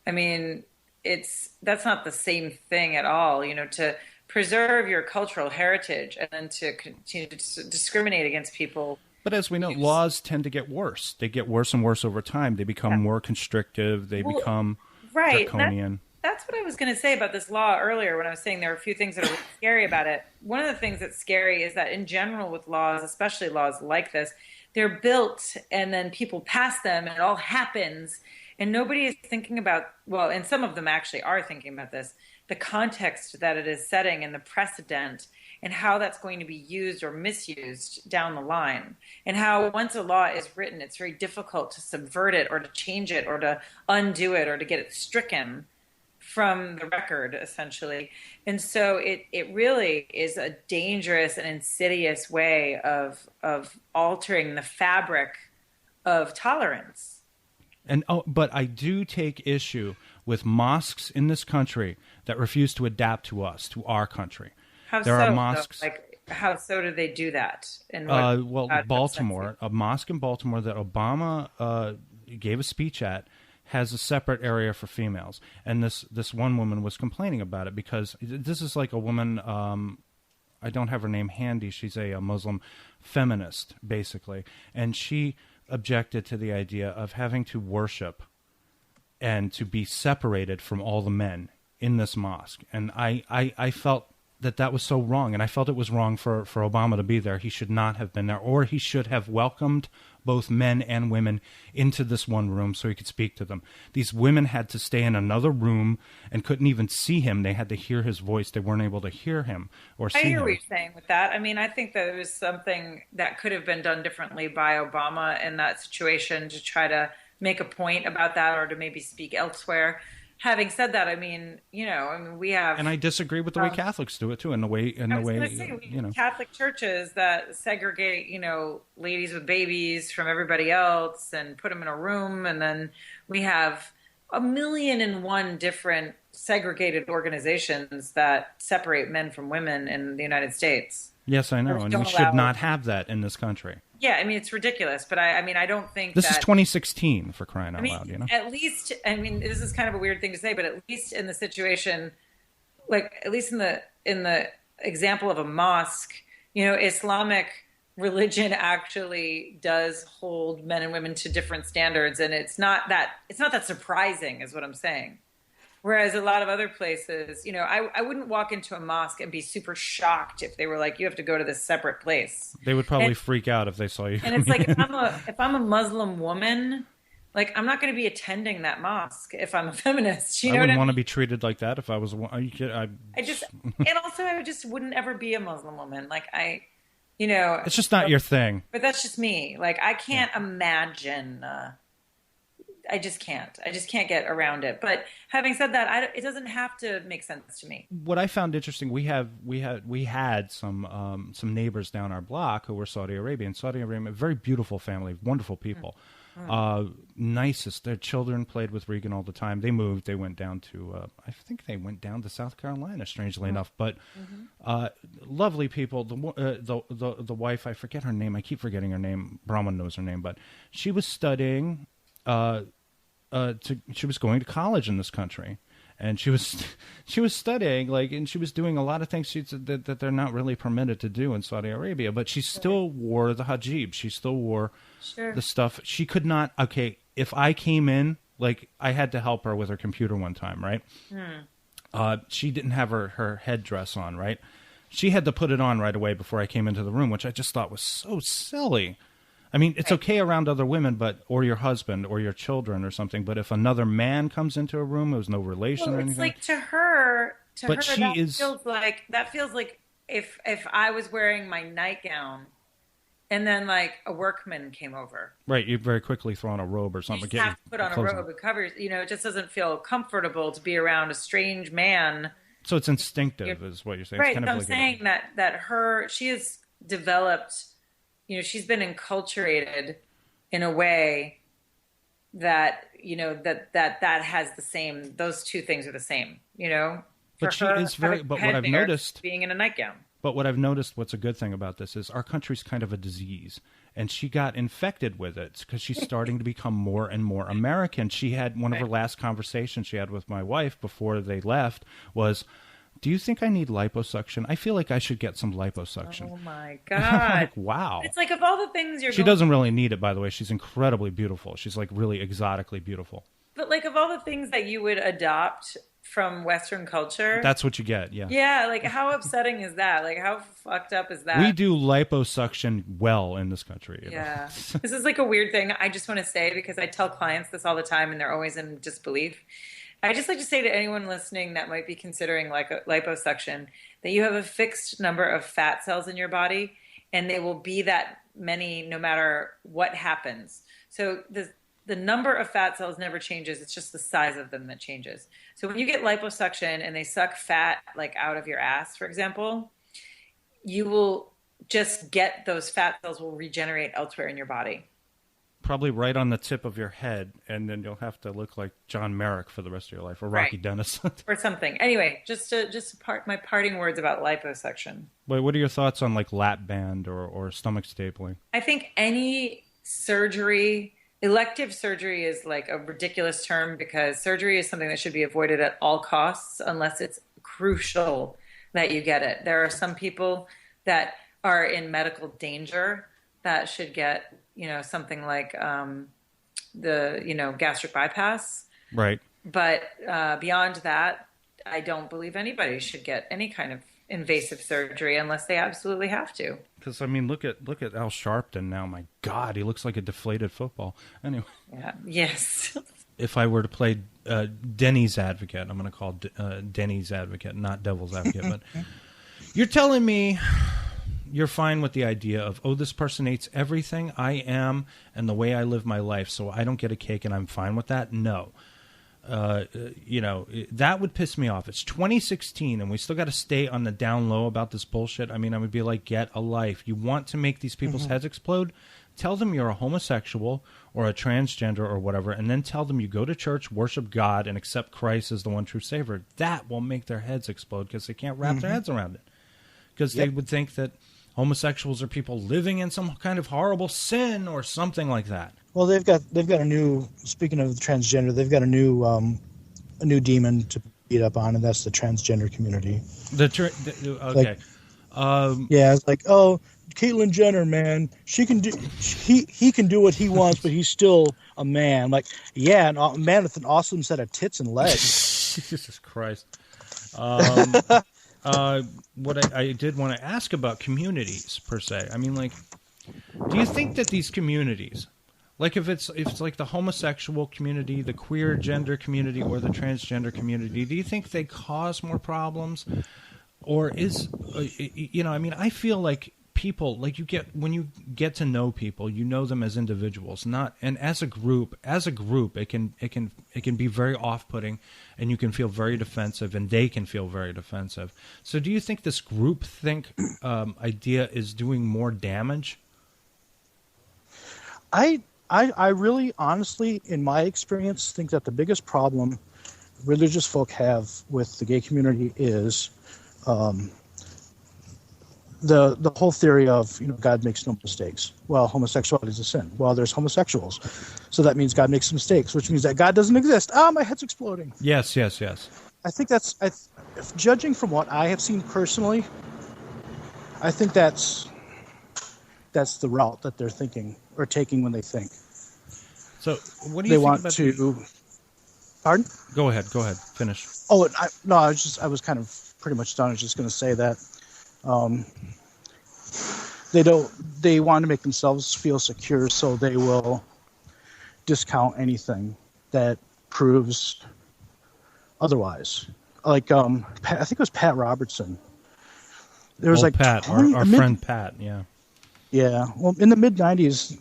I mean, that's not the same thing at all, to preserve your cultural heritage and then to continue to discriminate against people. But as we know, laws tend to get worse. They get worse and worse over time. They become more constrictive. They become draconian. That's what I was going to say about this law earlier when I was saying there are a few things that are really scary about it. One of the things that's scary is that in general with laws, especially laws like this, they're built and then people pass them and it all happens. And nobody is thinking about, well, and some of them actually are thinking about this, the context that it is setting and the precedent and how that's going to be used or misused down the line. And how once a law is written, it's very difficult to subvert it or to change it or to undo it or to get it stricken from the record, essentially. And so it really is a dangerous and insidious way of altering the fabric of tolerance. But I do take issue with mosques in this country that refuse to adapt to us, to our country. There are mosques. How so do they do that? Baltimore, a mosque in Baltimore that Obama gave a speech at, has a separate area for females. And this one woman was complaining about it because this is like a woman, I don't have her name handy, she's a Muslim feminist, basically. And she objected to the idea of having to worship and to be separated from all the men in this mosque. And I felt that was so wrong, and I felt it was wrong for Obama to be there. He should not have been there, or he should have welcomed both men and women into this one room so he could speak to them. These women had to stay in another room and couldn't even see him. They had to hear his voice. They weren't able to hear him or see him. I hear what you're saying with that. I mean, I think that it was something that could have been done differently by Obama in that situation to try to make a point about that or to maybe speak elsewhere. Having said that, I mean, we have, and I disagree with the way Catholics do it too, we have Catholic churches that segregate, ladies with babies from everybody else and put them in a room, and then we have 1,000,001 different segregated organizations that separate men from women in the United States. Yes, I know, and we should not have that in this country. Yeah, I mean, it's ridiculous, but I don't think this is 2016 for crying out loud, At least, this is kind of a weird thing to say, but at least in the situation, at least in the example of a mosque, Islamic religion actually does hold men and women to different standards, and it's not that surprising, is what I'm saying. Whereas a lot of other places, I wouldn't walk into a mosque and be super shocked if they were like, you have to go to this separate place. They would probably freak out if they saw you. And it's like, if I'm a Muslim woman, I'm not going to be attending that mosque if I'm a feminist. I wouldn't want to be treated like that if I was. Are you kidding? And also I just wouldn't ever be a Muslim woman. It's just not your thing. But that's just me. I can't imagine I just can't get around it. But having said that, it doesn't have to make sense to me. What I found interesting, we had some neighbors down our block who were Saudi Arabian. Saudi Arabia, very beautiful family, wonderful people. Nicest. Their children played with Regan all the time. They moved. They went down to, I think they went down to South Carolina, strangely enough. But lovely people. The wife, I forget her name. I keep forgetting her name. Bronwyn knows her name. But she was studying, she was going to college in this country. And she was studying, and she was doing a lot of things that they're not really permitted to do in Saudi Arabia. But she still wore the hijab. She still wore the stuff. She could not. Okay, if I came in, I had to help her with her computer one time, right? She didn't have her headdress on, right? She had to put it on right away before I came into the room, which I just thought was so silly. I mean, it's okay around other women, or your husband or your children or something. But if another man comes into a room, there's no relation or anything. It's like to her, that feels like if I was wearing my nightgown and then a workman came over. Right, you very quickly throw on a robe or something. You have to put on a robe. It covers. It just doesn't feel comfortable to be around a strange man. So it's instinctive, is what you're saying. Right. It's I'm saying that she has developed. She's been enculturated in a way that, that has the same, those two things are the same, But she is but what I've noticed, being in a nightgown. But what I've noticed, what's a good thing about this is our country's kind of a disease. And she got infected with it because she's starting to become more and more American. She had one of her last conversations she had with my wife before they left was, do you think I need liposuction? I feel like I should get some liposuction. Oh, my God. Wow. It's of all the things She doesn't really need it, by the way. She's incredibly beautiful. She's really exotically beautiful. But of all the things that you would adopt from Western culture. That's what you get, yeah. Yeah, how upsetting is that? How fucked up is that? We do liposuction well in this country. Yeah. This is a weird thing. I just want to say, because I tell clients this all the time and they're always in disbelief. I just like to say to anyone listening that might be considering liposuction that you have a fixed number of fat cells in your body, and they will be that many no matter what happens. So the number of fat cells never changes. It's just the size of them that changes. So when you get liposuction and they suck fat out of your ass, for example, you will just get those fat cells will regenerate elsewhere in your body. Probably right on the tip of your head, and then you'll have to look like John Merrick for the rest of your life, or Rocky Dennis. Or something. Anyway, just my parting words about liposuction. Wait, what are your thoughts on lap band or stomach stapling? I think any surgery, elective surgery is a ridiculous term, because surgery is something that should be avoided at all costs unless it's crucial that you get it. There are some people that are in medical danger that should get something like the gastric bypass. Right. But beyond that, I don't believe anybody should get any kind of invasive surgery unless they absolutely have to. Because look at Al Sharpton now. My God, he looks like a deflated football. Anyway. Yeah. Yes. If I were to play Denny's advocate, I'm going to call Denny's advocate, not devil's advocate. But you're telling me you're fine with the idea of, this person hates everything I am and the way I live my life, so I don't get a cake and I'm fine with that? No. That would piss me off. It's 2016 and we still got to stay on the down low about this bullshit. I would be like, get a life. You want to make these people's heads explode? Tell them you're a homosexual or a transgender or whatever, and then tell them you go to church, worship God, and accept Christ as the one true Savior. That will make their heads explode because they can't wrap their heads around it. Because they would think that homosexuals are people living in some kind of horrible sin or something like that. Well, they've got a new. Speaking of the transgender, they've got a new demon to beat up on, and that's the transgender community. Okay. It's Caitlyn Jenner, man. She can do. He can do what he wants, but he's still a man. And a man with an awesome set of tits and legs. Jesus Christ. What I did want to ask about communities per se. Do you think that these communities, if it's the homosexual community, the queer gender community, or the transgender community, do you think they cause more problems? Or is, I feel like people, like when you get to know people, you know them as individuals, and as a group, it can be very off-putting, and you can feel very defensive, and they can feel very defensive. So do you think this groupthink idea is doing more damage? I really, honestly, in my experience, think that the biggest problem religious folk have with the gay community is the whole theory of, God makes no mistakes. Well, homosexuality is a sin. Well, there's homosexuals, so that means God makes mistakes, which means that God doesn't exist. My head's exploding. Yes. I think if judging from what I have seen personally, I think that's the route that they're thinking or taking when they think. So, what do you think about to? Pardon? Go ahead. Finish. Oh, I was kind of pretty much done. I was just going to say that they want to make themselves feel secure, so they will discount anything that proves otherwise. Like I think it was Pat Robertson. There was Pat, our friend Pat. Yeah. Yeah. Well, in the mid '90s,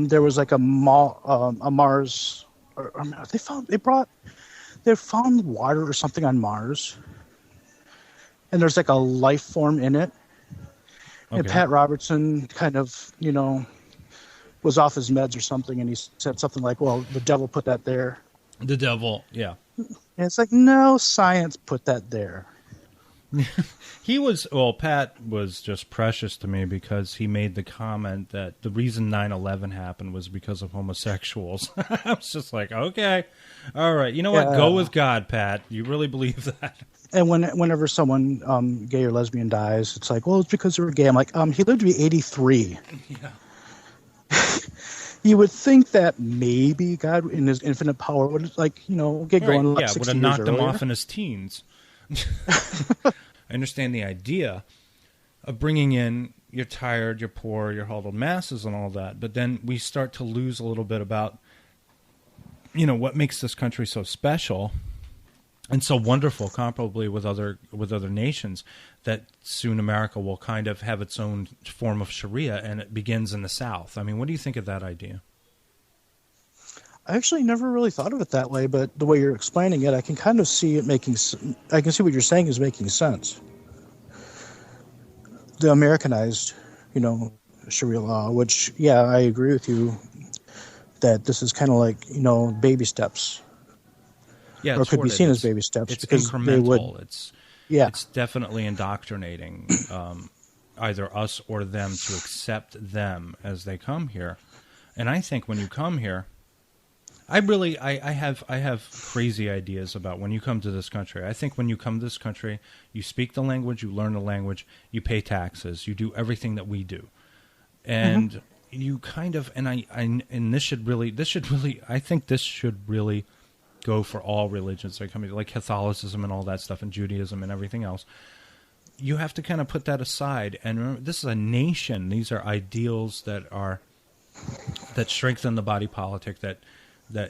there was like a Mars. They found water or something on Mars, and there's like a life form in it. Okay. And Pat Robertson kind of, was off his meds or something, and he said something like, "Well, the devil put that there." The devil, yeah. And it's like, no, science put that there. Pat was just precious to me because he made the comment that the reason 9/11 happened was because of homosexuals. I was just like, okay, all right. You know what? Go with God, Pat. You really believe that? And whenever someone gay or lesbian dies, it's like, well, it's because they were gay. I'm like, he lived to be 83. Yeah. You would think that maybe God, in his infinite power, would get going. Right. Yeah, would have knocked him off in his teens. I understand the idea of bringing in you're tired, you're poor, you're huddled masses and all that, but then we start to lose a little bit about what makes this country so special and so wonderful, comparably with other nations, that soon America will kind of have its own form of Sharia, and it begins in the South. I mean, what do you think of that idea? I actually never really thought of it that way, but the way you're explaining it, I can kind of see it I can see what you're saying is making sense. The Americanized, Sharia law, which, yeah, I agree with you that this is kind of like, baby steps. Yeah, or could be seen as baby steps. It's because incremental. It's definitely indoctrinating either us or them to accept them as they come here. And I think when you come here, I have crazy ideas about when you come to this country. I think when you come to this country, you speak the language, you learn the language, you pay taxes, you do everything that we do, and you kind of this should really go for all religions that come here, like Catholicism and all that stuff, and Judaism and everything else. You have to kind of put that aside and remember, this is a nation. These are ideals that strengthen the body politic, that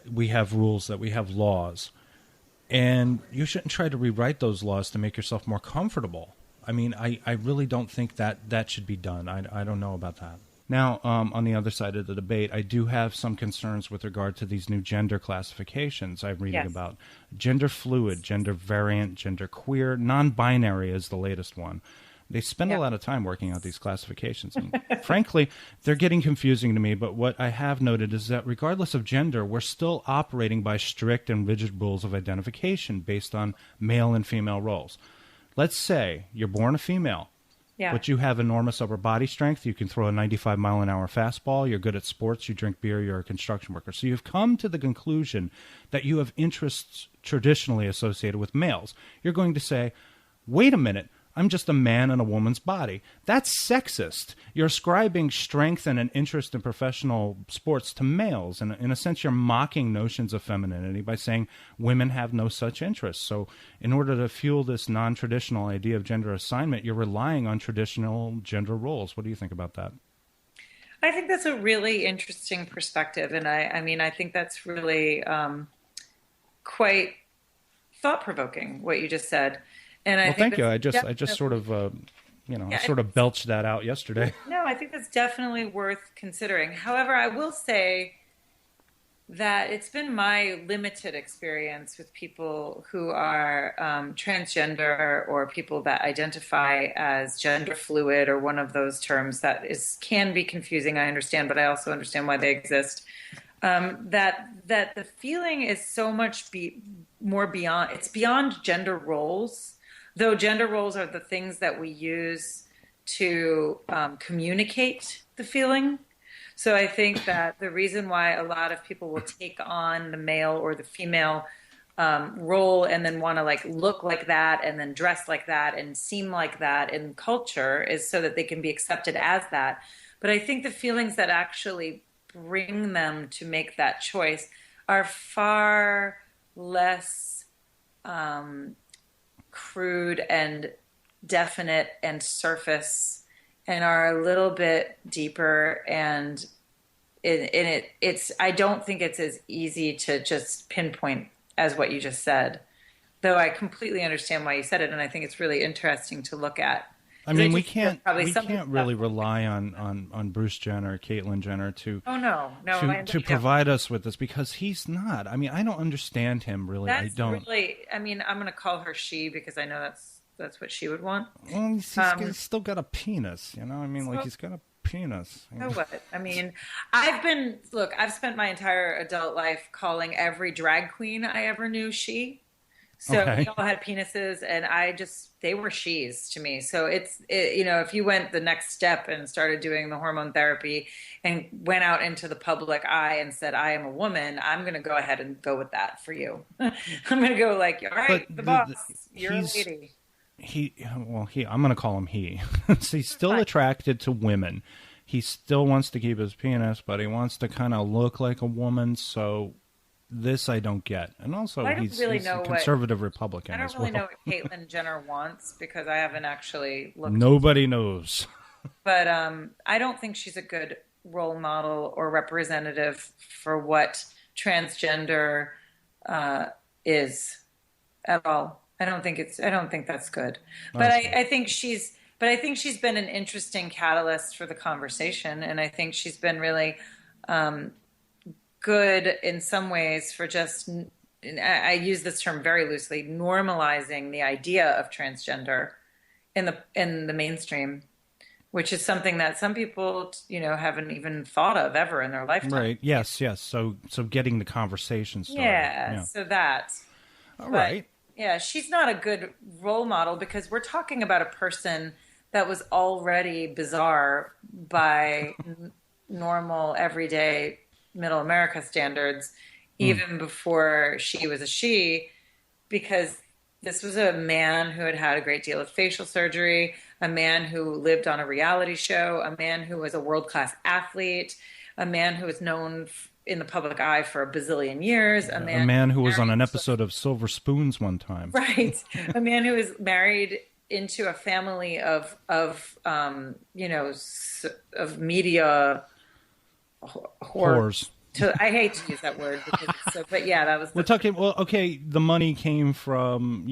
we have rules, that we have laws, and you shouldn't try to rewrite those laws to make yourself more comfortable. I mean, I really don't think that should be done. I don't know about that. Now, on the other side of the debate, I do have some concerns with regard to these new gender classifications. I'm reading about gender fluid, gender variant, gender queer, non-binary is the latest one. They spend a lot of time working out these classifications. And frankly, they're getting confusing to me, but what I have noted is that regardless of gender, we're still operating by strict and rigid rules of identification based on male and female roles. Let's say you're born a female, but you have enormous upper body strength. You can throw a 95-mile-an-hour fastball. You're good at sports. You drink beer. You're a construction worker. So you've come to the conclusion that you have interests traditionally associated with males. You're going to say, wait a minute. I'm just a man in a woman's body. That's sexist. You're ascribing strength and an interest in professional sports to males. And in a sense, you're mocking notions of femininity by saying women have no such interests. So in order to fuel this non-traditional idea of gender assignment, you're relying on traditional gender roles. What do you think about that? I think that's a really interesting perspective. And I think that's really quite thought-provoking, what you just said. And thank you. I just sort of I sort of belched that out yesterday. No, I think that's definitely worth considering. However, I will say that it's been my limited experience with people who are transgender or people that identify as gender fluid or one of those terms that can be confusing, I understand, but I also understand why they exist. That the feeling is so much more beyond, it's beyond gender roles, though gender roles are the things that we use to communicate the feeling. So I think that the reason why a lot of people will take on the male or the female role and then want to like look like that and then dress like that and seem like that in culture is so that they can be accepted as that. But I think the feelings that actually bring them to make that choice are far less crude and definite and surface and are a little bit deeper, and it's I don't think it's as easy to just pinpoint as what you just said, though I completely understand why you said it, and I think it's really interesting to look at. I mean, we can't really rely on Bruce Jenner, Caitlyn Jenner to provide us with this, because he's not. I mean, I don't understand him really. I don't. Really, I mean, I'm going to call her she because I know that's what she would want. Well, he's still got a penis, you know? I mean, he's got a penis. So what? I mean, I've spent my entire adult life calling every drag queen I ever knew she. So we all had penises, and they were she's to me. So if you went the next step and started doing the hormone therapy and went out into the public eye and said, I am a woman, I'm going to go ahead and go with that for you. I'm going to go like, all right, the boss, you're a lady. I'm going to call him he. So he's still attracted to women. He still wants to keep his penis, but he wants to kind of look like a woman. So this I don't get. And also he's a conservative Republican as well. I don't really know what Caitlyn Jenner wants because I haven't actually looked. Nobody knows. But I don't think she's a good role model or representative for what transgender is at all. I don't think that's good. But I think she's been an interesting catalyst for the conversation, and I think she's been really good in some ways for just, I use this term very loosely, normalizing the idea of transgender in the mainstream, which is something that some people, haven't even thought of ever in their lifetime. Right. Yes. So getting the conversation started. Yeah. So that. All right. Yeah, she's not a good role model because we're talking about a person that was already bizarre by normal, everyday, middle America standards, even before she was a she, because this was a man who had a great deal of facial surgery, a man who lived on a reality show, a man who was a world-class athlete, a man who was known in the public eye for a bazillion years, a man who was on an episode of Silver Spoons one time. Right. A man who was married into a family of media whores. I hate to use that word, but yeah, that was. We're talking. Well, okay, the money came from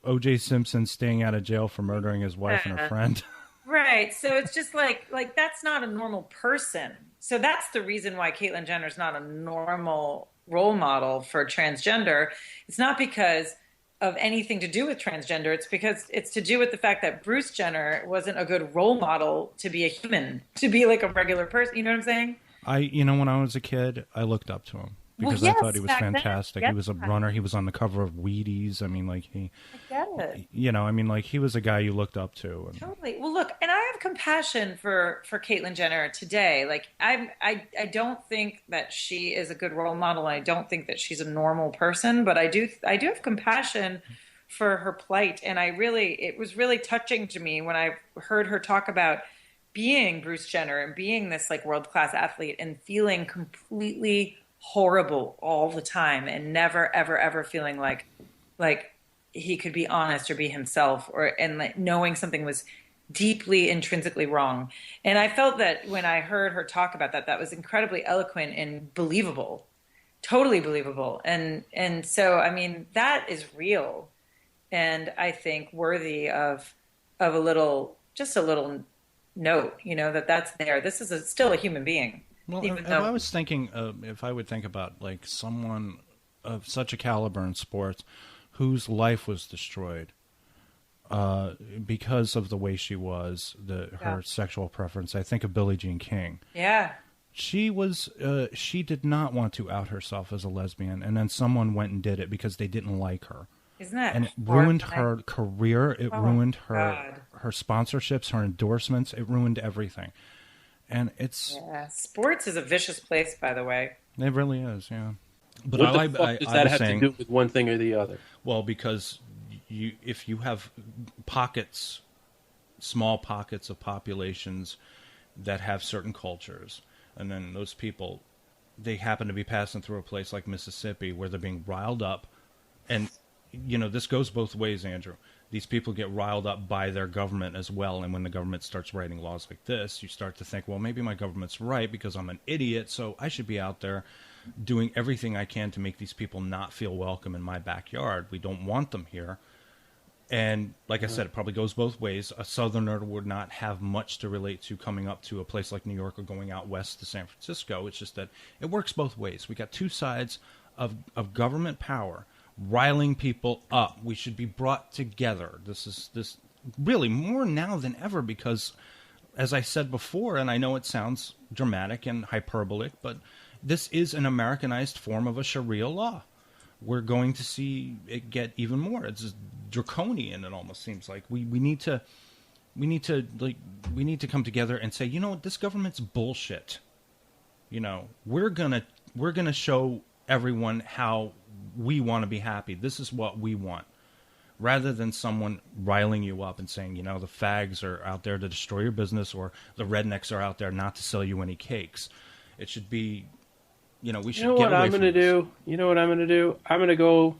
O.J. Simpson staying out of jail for murdering his wife and her friend. Right. So it's just like that's not a normal person. So that's the reason why Caitlyn Jenner is not a normal role model for transgender. It's not because of anything to do with transgender. It's because it's to do with the fact that Bruce Jenner wasn't a good role model to be a human, to be like a regular person. You know what I'm saying? When I was a kid, I looked up to him because I thought he was fantastic. He was a runner. He was on the cover of Wheaties. I mean, I get it. He was a guy you looked up to. Totally. Well, look, and I have compassion for Caitlyn Jenner today. I don't think that she is a good role model. I don't think that she's a normal person, but I do have compassion for her plight. And it was really touching to me when I heard her talk about being Bruce Jenner and being this world-class athlete and feeling completely horrible all the time and never, ever, ever feeling like he could be honest or be himself and knowing something was deeply intrinsically wrong. And I felt that when I heard her talk about that was incredibly eloquent and believable, totally believable. And so, I mean, that is real. And I think worthy of a little just a little note, that's there. This is still a human being. Well, I was thinking, if I would think about like someone of such a caliber in sports whose life was destroyed because of the way she was, her sexual preference. I think of Billie Jean King. Yeah. She did not want to out herself as a lesbian, and then someone went and did it because they didn't like her. Isn't that? And it ruined her career. It ruined her sponsorships, her endorsements. It ruined everything. And sports is a vicious place, by the way. It really is, yeah. But what the fuck does that have to do with one thing or the other? Well, because if you have small pockets of populations that have certain cultures, and then those people, they happen to be passing through a place like Mississippi where they're being riled up, and this goes both ways, Andrew. These people get riled up by their government as well, and when the government starts writing laws like this, you start to think, well, maybe my government's right because I'm an idiot, so I should be out there doing everything I can to make these people not feel welcome in my backyard. We don't want them here. And like I said, it probably goes both ways. A Southerner would not have much to relate to coming up to a place like New York or going out west to San Francisco. It's just that it works both ways. We got two sides of government power riling people up. We should be brought together. This really more now than ever because, as I said before, and I know it sounds dramatic and hyperbolic, but this is an Americanized form of a Sharia law. We're going to see it get even more. It's draconian. It almost seems like we need to come together and say, you know what, this government's bullshit. We're gonna show everyone how we want to be happy. This is what we want. Rather than someone riling you up and saying, the fags are out there to destroy your business or the rednecks are out there not to sell you any cakes. It should be, we should get away from this. You know what I'm going to do? I'm going to go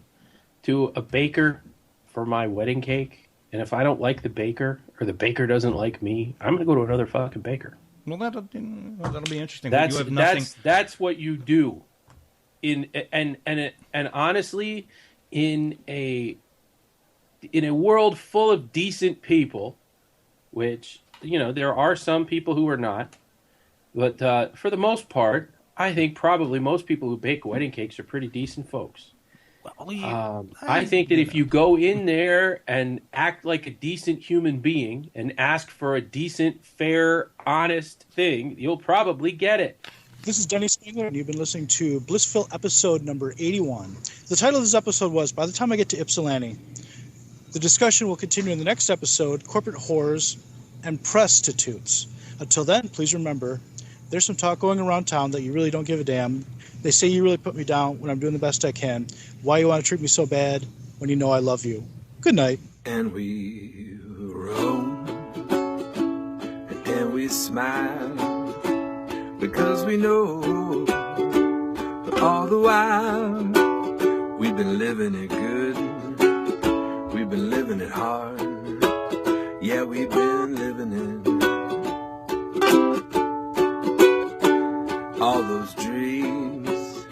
to a baker for my wedding cake. And if I don't like the baker or the baker doesn't like me, I'm going to go to another fucking baker. Well, that'll be interesting. That's what you do. And honestly, in a world full of decent people, which there are some people who are not, but for the most part, I think probably most people who bake wedding cakes are pretty decent folks. I think that if you go in there and act like a decent human being and ask for a decent, fair, honest thing, you'll probably get it. This is Denny Spangler, and you've been listening to BlissVille episode number 81. The title of this episode was, By the Time I Get to Ypsilanti. The discussion will continue in the next episode, Corporate Whores and Prostitutes. Until then, please remember, there's some talk going around town that you really don't give a damn. They say you really put me down when I'm doing the best I can. Why you want to treat me so bad when you know I love you? Good night. And we roam, and we smile, because we know all the while we've been living it good, we've been living it hard, yeah, we've been living it. All those dreams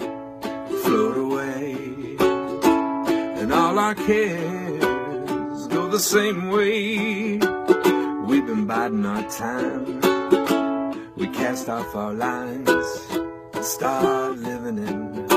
float away, and all our cares go the same way. We've been biding our time, we cast off our lines and start living in.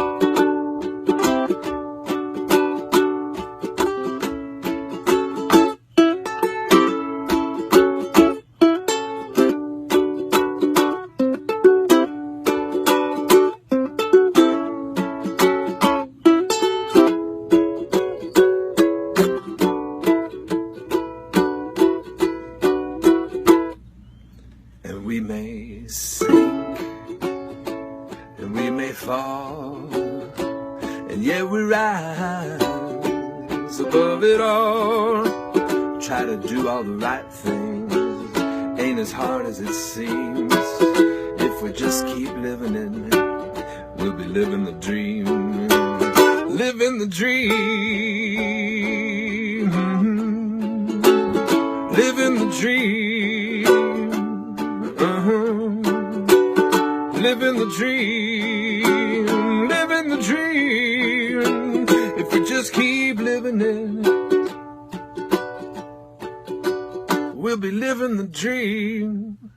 we'll be living the dream.